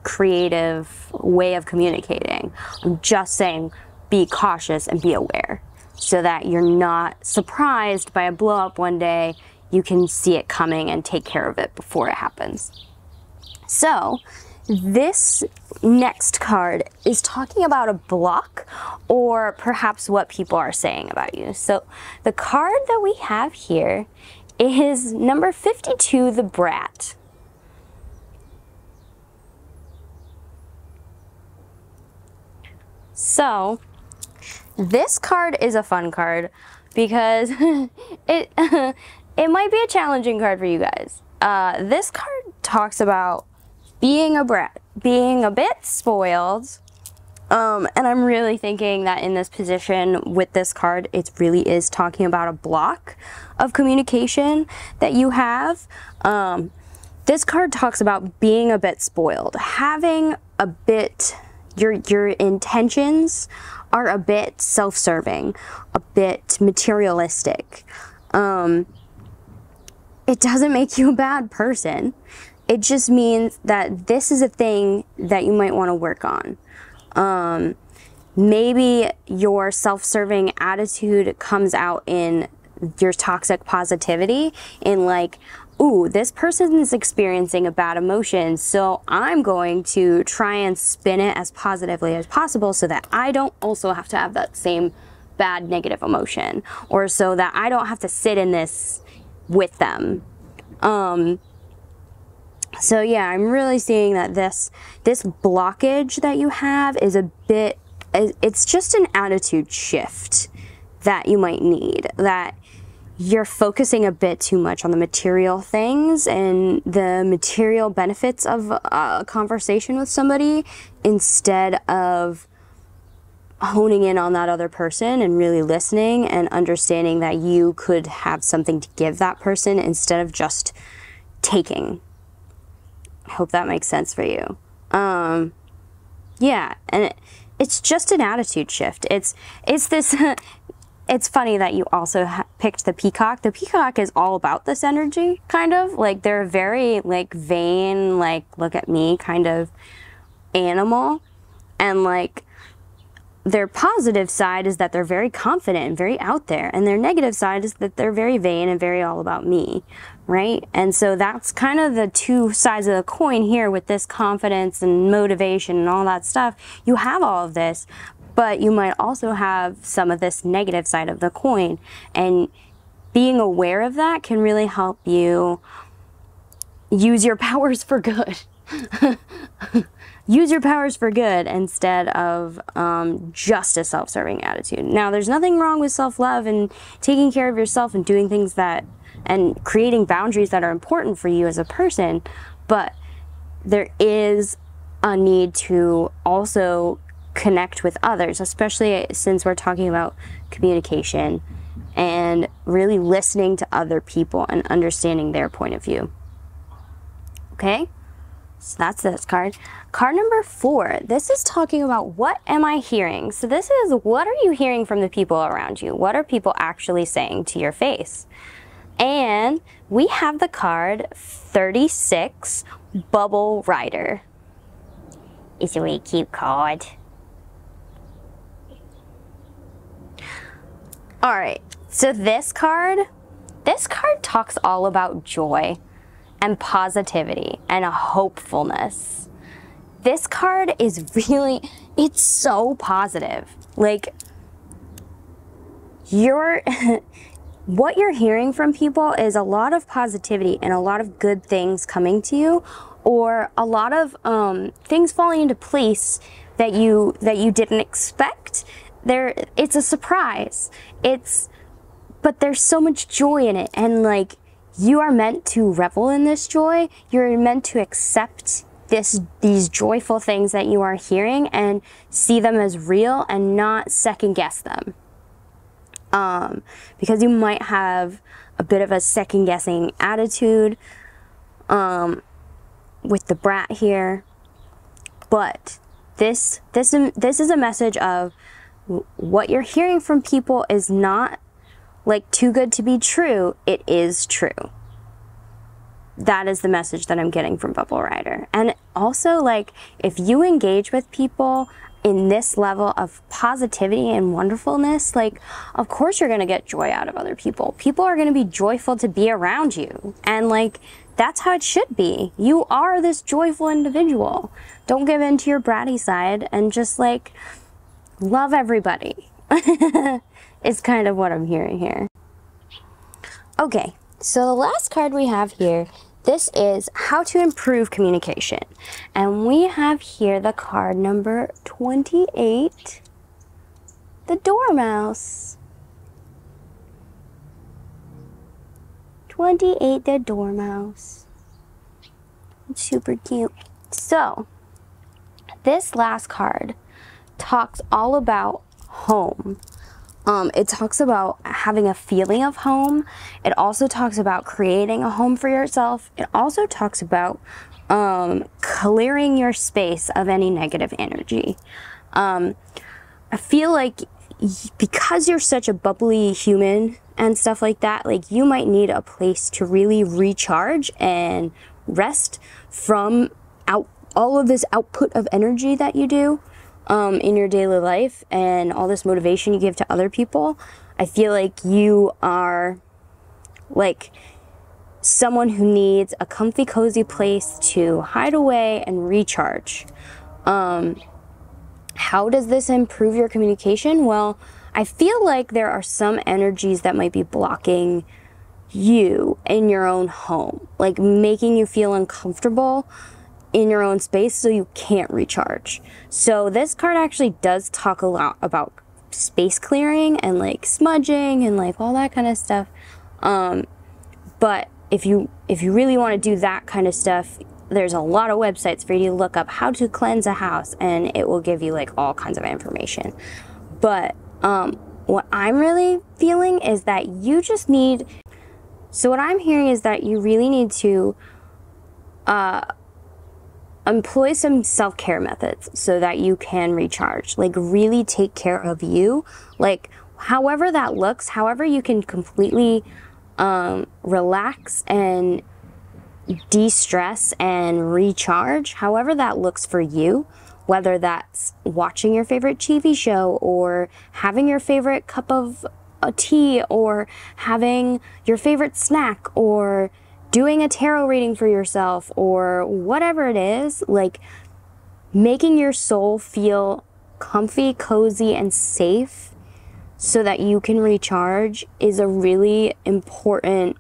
creative way of communicating. I'm just saying, be cautious and be aware so that you're not surprised by a blow up one day. You can see it coming and take care of it before it happens. So this next card is talking about a block, or perhaps what people are saying about you. So the card that we have here is number 52, the Brat. So this card is a fun card because it might be a challenging card for you guys. This card talks about being a brat, being a bit spoiled, and I'm really thinking that in this position with this card, it really is talking about a block of communication that you have. This card talks about being a bit spoiled, having a bit, your intentions are a bit self-serving, a bit materialistic. It doesn't make you a bad person. It just means that this is a thing that you might want to work on. Maybe your self-serving attitude comes out in your toxic positivity, in like, ooh, this person is experiencing a bad emotion, so I'm going to try and spin it as positively as possible so that I don't also have to have that same bad negative emotion, or so that I don't have to sit in this with them. So yeah, I'm really seeing that this blockage that you have is a bit, it's just an attitude shift that you might need, that you're focusing a bit too much on the material things and the material benefits of a conversation with somebody instead of honing in on that other person and really listening and understanding that you could have something to give that person instead of just taking. I hope that makes sense for you. Yeah, and it's just an attitude shift. It's this... It's funny that you also picked the peacock. The peacock is all about this energy, kind of. Like, they're very, like, vain, like, look at me kind of animal. And, like, their positive side is that they're very confident and very out there. And their negative side is that they're very vain and very all about me, right? And so that's kind of the two sides of the coin here with this confidence and motivation and all that stuff. You have all of this, but you might also have some of this negative side of the coin. And being aware of that can really help you use your powers for good. Use your powers for good instead of just a self-serving attitude. Now, there's nothing wrong with self-love and taking care of yourself and doing things that, and creating boundaries that are important for you as a person, but there is a need to also connect with others, especially since we're talking about communication and really listening to other people and understanding their point of view. Okay, so that's this card. Card number 4, this is talking about what am I hearing? So this is, what are you hearing from the people around you? What are people actually saying to your face? And we have the card 36, Bubble Rider. It's a really cute card. Alright, so this card talks all about joy and positivity and a hopefulness. This card is really, it's so positive. Like, what you're hearing from people is a lot of positivity and a lot of good things coming to you, or a lot of things falling into place that you didn't expect. It's a surprise. But there's so much joy in it, and like, you are meant to revel in this joy. You're meant to accept these joyful things that you are hearing and see them as real and not second guess them. Because you might have a bit of a second guessing attitude with the brat here, but this is a message of what you're hearing from people is not like too good to be true. It is true. That is the message that I'm getting from Bubble Rider. And also, like, if you engage with people in this level of positivity and wonderfulness, like, of course you're going to get joy out of other people. People are going to be joyful to be around you. And like, that's how it should be. You are this joyful individual. Don't give in to your bratty side and just like love everybody. Is kind of what I'm hearing here. Okay, so the last card we have here, this is how to improve communication. And we have here the card number 28, the Dormouse. 28, the Dormouse. It's super cute. So, this last card talks all about home. It talks about having a feeling of home. It also talks about creating a home for yourself. It also talks about clearing your space of any negative energy. I feel like because you're such a bubbly human and stuff like that, like, you might need a place to really recharge and rest from all of this output of energy that you do in your daily life and all this motivation you give to other people. I feel like you are like someone who needs a comfy, cozy place to hide away and recharge. How does this improve your communication? Well, I feel like there are some energies that might be blocking you in your own home, like making you feel uncomfortable in your own space so you can't recharge. So this card actually does talk a lot about space clearing and like smudging and like all that kind of stuff. But if you really want to do that kind of stuff, there's a lot of websites for you to look up how to cleanse a house, and it will give you like all kinds of information. But what I'm really feeling is that you just need, so what I'm hearing is that you really need to employ some self-care methods so that you can recharge, like really take care of you, like however that looks, however you can completely relax and de-stress and recharge, however that looks for you, whether that's watching your favorite TV show or having your favorite cup of tea or having your favorite snack or doing a tarot reading for yourself or whatever it is, like making your soul feel comfy, cozy, and safe so that you can recharge is a really important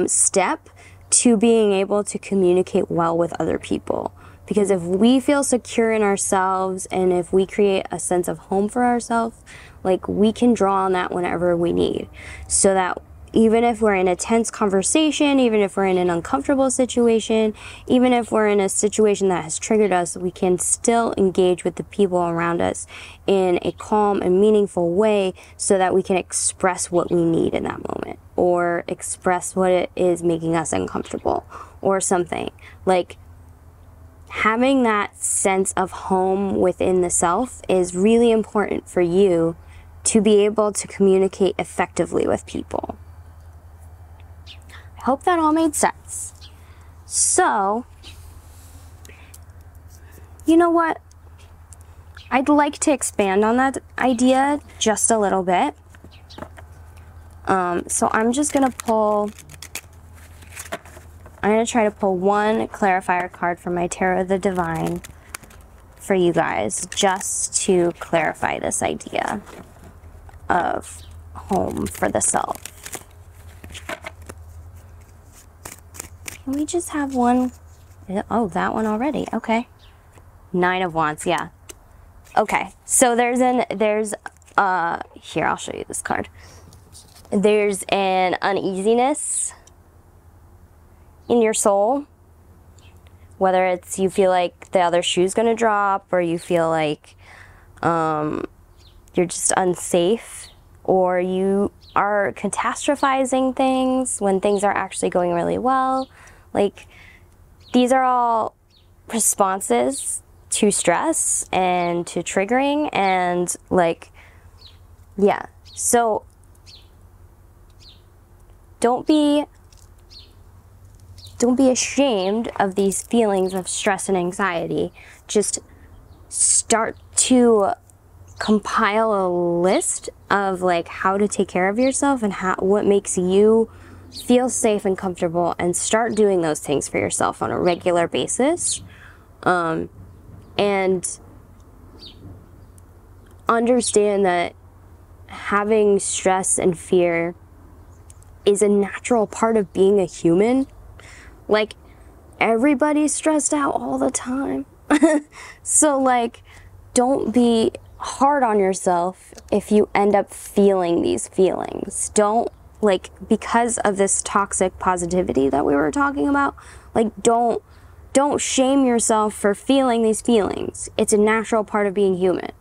step to being able to communicate well with other people. Because if we feel secure in ourselves and if we create a sense of home for ourselves, like we can draw on that whenever we need. So that even if we're in a tense conversation, even if we're in an uncomfortable situation, even if we're in a situation that has triggered us, we can still engage with the people around us in a calm and meaningful way so that we can express what we need in that moment or express what it is making us uncomfortable or something. Like having that sense of home within the self is really important for you to be able to communicate effectively with people. Hope that all made sense. So, you know what? I'd like to expand on that idea just a little bit. So I'm just gonna pull, I'm gonna try to pull one clarifier card from my Tarot of the Divine for you guys, just to clarify this idea of home for the self. Can we just have one? Oh, that one already. Okay. 9 of Wands, yeah. Okay, so here, I'll show you this card. There's an uneasiness in your soul. Whether it's you feel like the other shoe's gonna drop, or you feel like you're just unsafe, or you are catastrophizing things when things are actually going really well. Like, these are all responses to stress and to triggering and like, yeah. So don't be ashamed of these feelings of stress and anxiety. Just start to compile a list of like how to take care of yourself and what makes you feel safe and comfortable, and start doing those things for yourself on a regular basis. And understand that having stress and fear is a natural part of being a human. Like, everybody's stressed out all the time. So like, don't be hard on yourself if you end up feeling these feelings. Don't, like, because of this toxic positivity that we were talking about, like, don't shame yourself for feeling these feelings. It's a natural part of being human.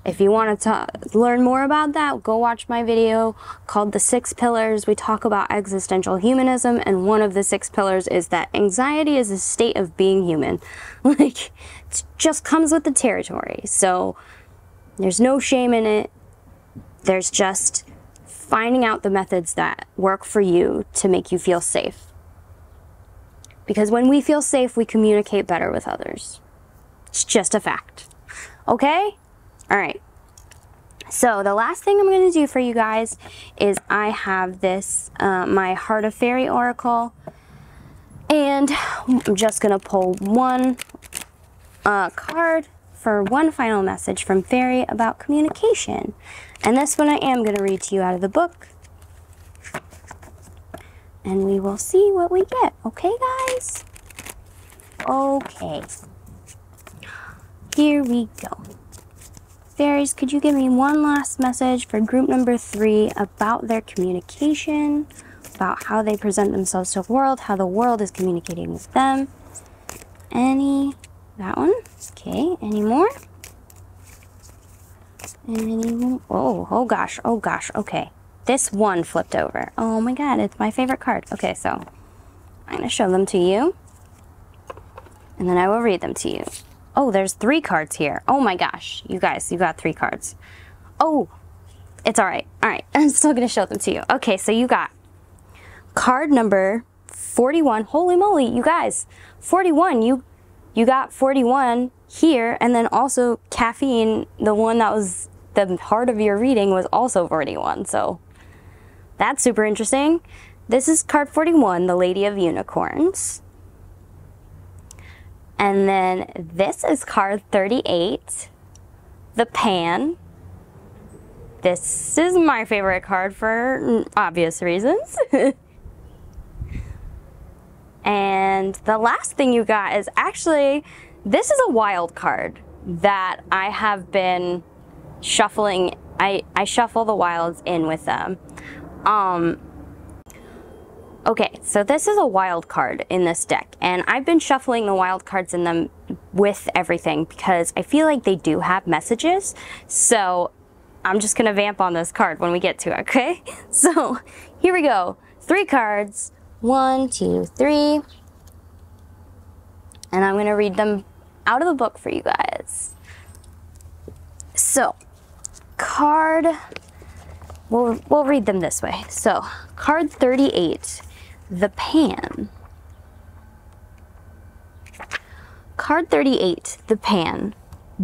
If you want to learn more about that, go watch my video called The 6 Pillars. We talk about existential humanism, and one of the 6 pillars is that anxiety is a state of being human. Like, it just comes with the territory. So there's no shame in it. There's just finding out the methods that work for you to make you feel safe. Because when we feel safe, we communicate better with others. It's just a fact. Okay? All right. So the last thing I'm going to do for you guys is I have this, my Heart of Fairy Oracle. And I'm just going to pull one card for one final message from Fairy about communication. And this one I am going to read to you out of the book. And we will see what we get. Okay, guys? Okay. Here we go. Fairies, could you give me one last message for group number 3 about their communication, about how they present themselves to the world, how the world is communicating with them? That one? Okay, any more? Oh gosh, okay. This one flipped over. Oh my god, it's my favorite card. Okay, so I'm gonna show them to you, and then I will read them to you. Oh, there's 3 cards here. Oh my gosh, you guys, you got 3 cards. Oh, it's all right. I'm still gonna show them to you. Okay, so you got card number 41. Holy moly, you guys, 41. You got 41 here, and then also caffeine, the one that was the heart of your reading, was also 41. So that's super interesting. This is card 41, the Lady of Unicorns. And then this is card 38, the Pan. This is my favorite card for obvious reasons. And the last thing you got is actually, this is a wild card that I have been shuffling. I shuffle the wilds in with them. Okay, so this is a wild card in this deck, and I've been shuffling the wild cards in them with everything because I feel like they do have messages. So I'm just gonna vamp on this card when we get to it, okay? So here we go. 3 cards. 1, 2, 3. And I'm gonna read them out of the book for you guys. So, we'll read them this way. So, card 38, the Pan. Card 38, the Pan.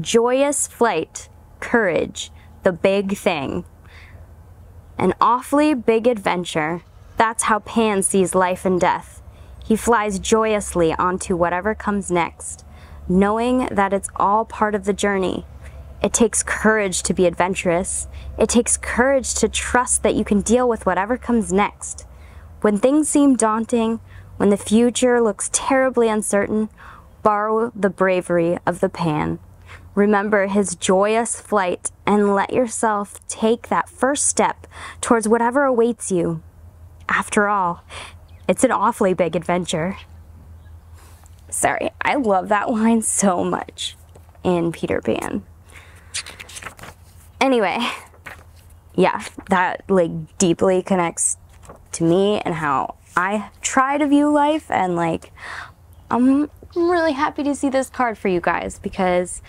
Joyous flight, courage, the big thing. An awfully big adventure. That's how Pan sees life and death. He flies joyously onto whatever comes next, knowing that it's all part of the journey. It takes courage to be adventurous. It takes courage to trust that you can deal with whatever comes next. When things seem daunting, when the future looks terribly uncertain, borrow the bravery of the Pan. Remember his joyous flight and let yourself take that first step towards whatever awaits you. After all, it's an awfully big adventure. Sorry, I love that line so much in Peter Pan. Anyway, yeah, that like deeply connects to me and how I try to view life, and like I'm really happy to see this card for you guys because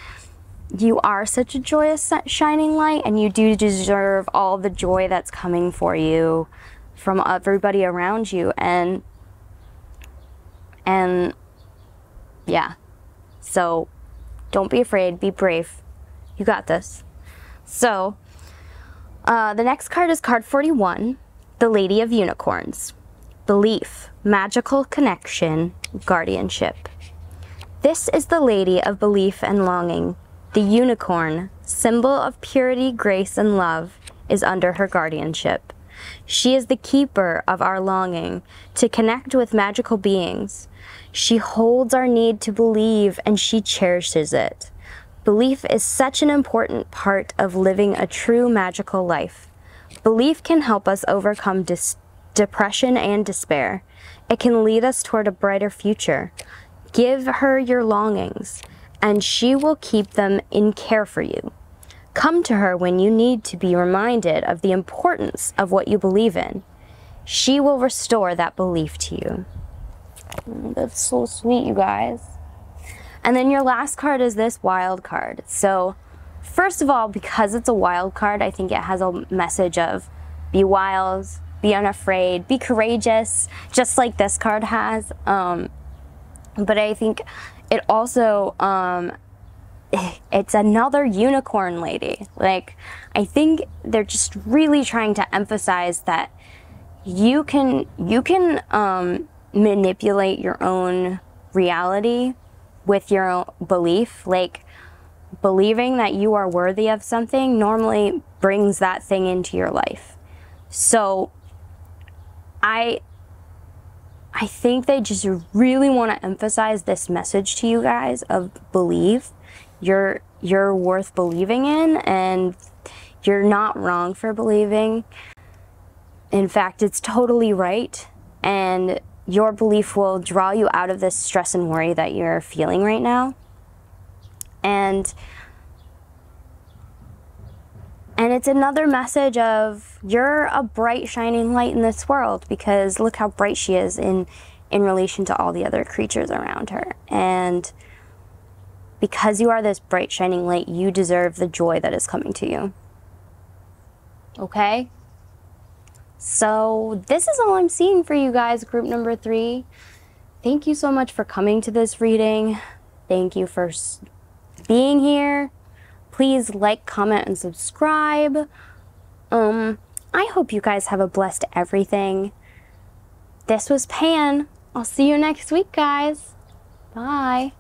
you are such a joyous shining light, and you do deserve all the joy that's coming for you from everybody around you, and yeah, so don't be afraid, be brave, you got this. So the next card is card 41, the Lady of Unicorns. Belief, magical connection, guardianship. This is the Lady of Belief and Longing. The unicorn, symbol of purity, grace, and love, is under her guardianship. She is the keeper of our longing to connect with magical beings. She holds our need to believe, and she cherishes it. Belief is such an important part of living a true magical life. Belief can help us overcome depression and despair. It can lead us toward a brighter future. Give her your longings, and she will keep them in care for you. Come to her when you need to be reminded of the importance of what you believe in. She will restore that belief to you. That's so sweet, you guys. And then your last card is this wild card. So first of all, because it's a wild card, I think it has a message of be wild, be unafraid, be courageous, just like this card has. But I think it also, it's another unicorn lady. Like, I think they're just really trying to emphasize that you can manipulate your own reality with your own belief. Like, believing that you are worthy of something normally brings that thing into your life. So I think they just really want to emphasize this message to you guys of believe. You're you're worth believing in, and you're not wrong for believing. In fact, it's totally right, and your belief will draw you out of this stress and worry that you're feeling right now. And it's another message of you're a bright, shining light in this world, because look how bright she is in relation to all the other creatures around her. And because you are this bright, shining light, you deserve the joy that is coming to you. Okay? So this is all I'm seeing for you guys, group number 3. Thank you so much for coming to this reading. Thank you for being here. Please like, comment, and subscribe. I hope you guys have a blessed everything. This was Pan. I'll see you next week, guys. Bye.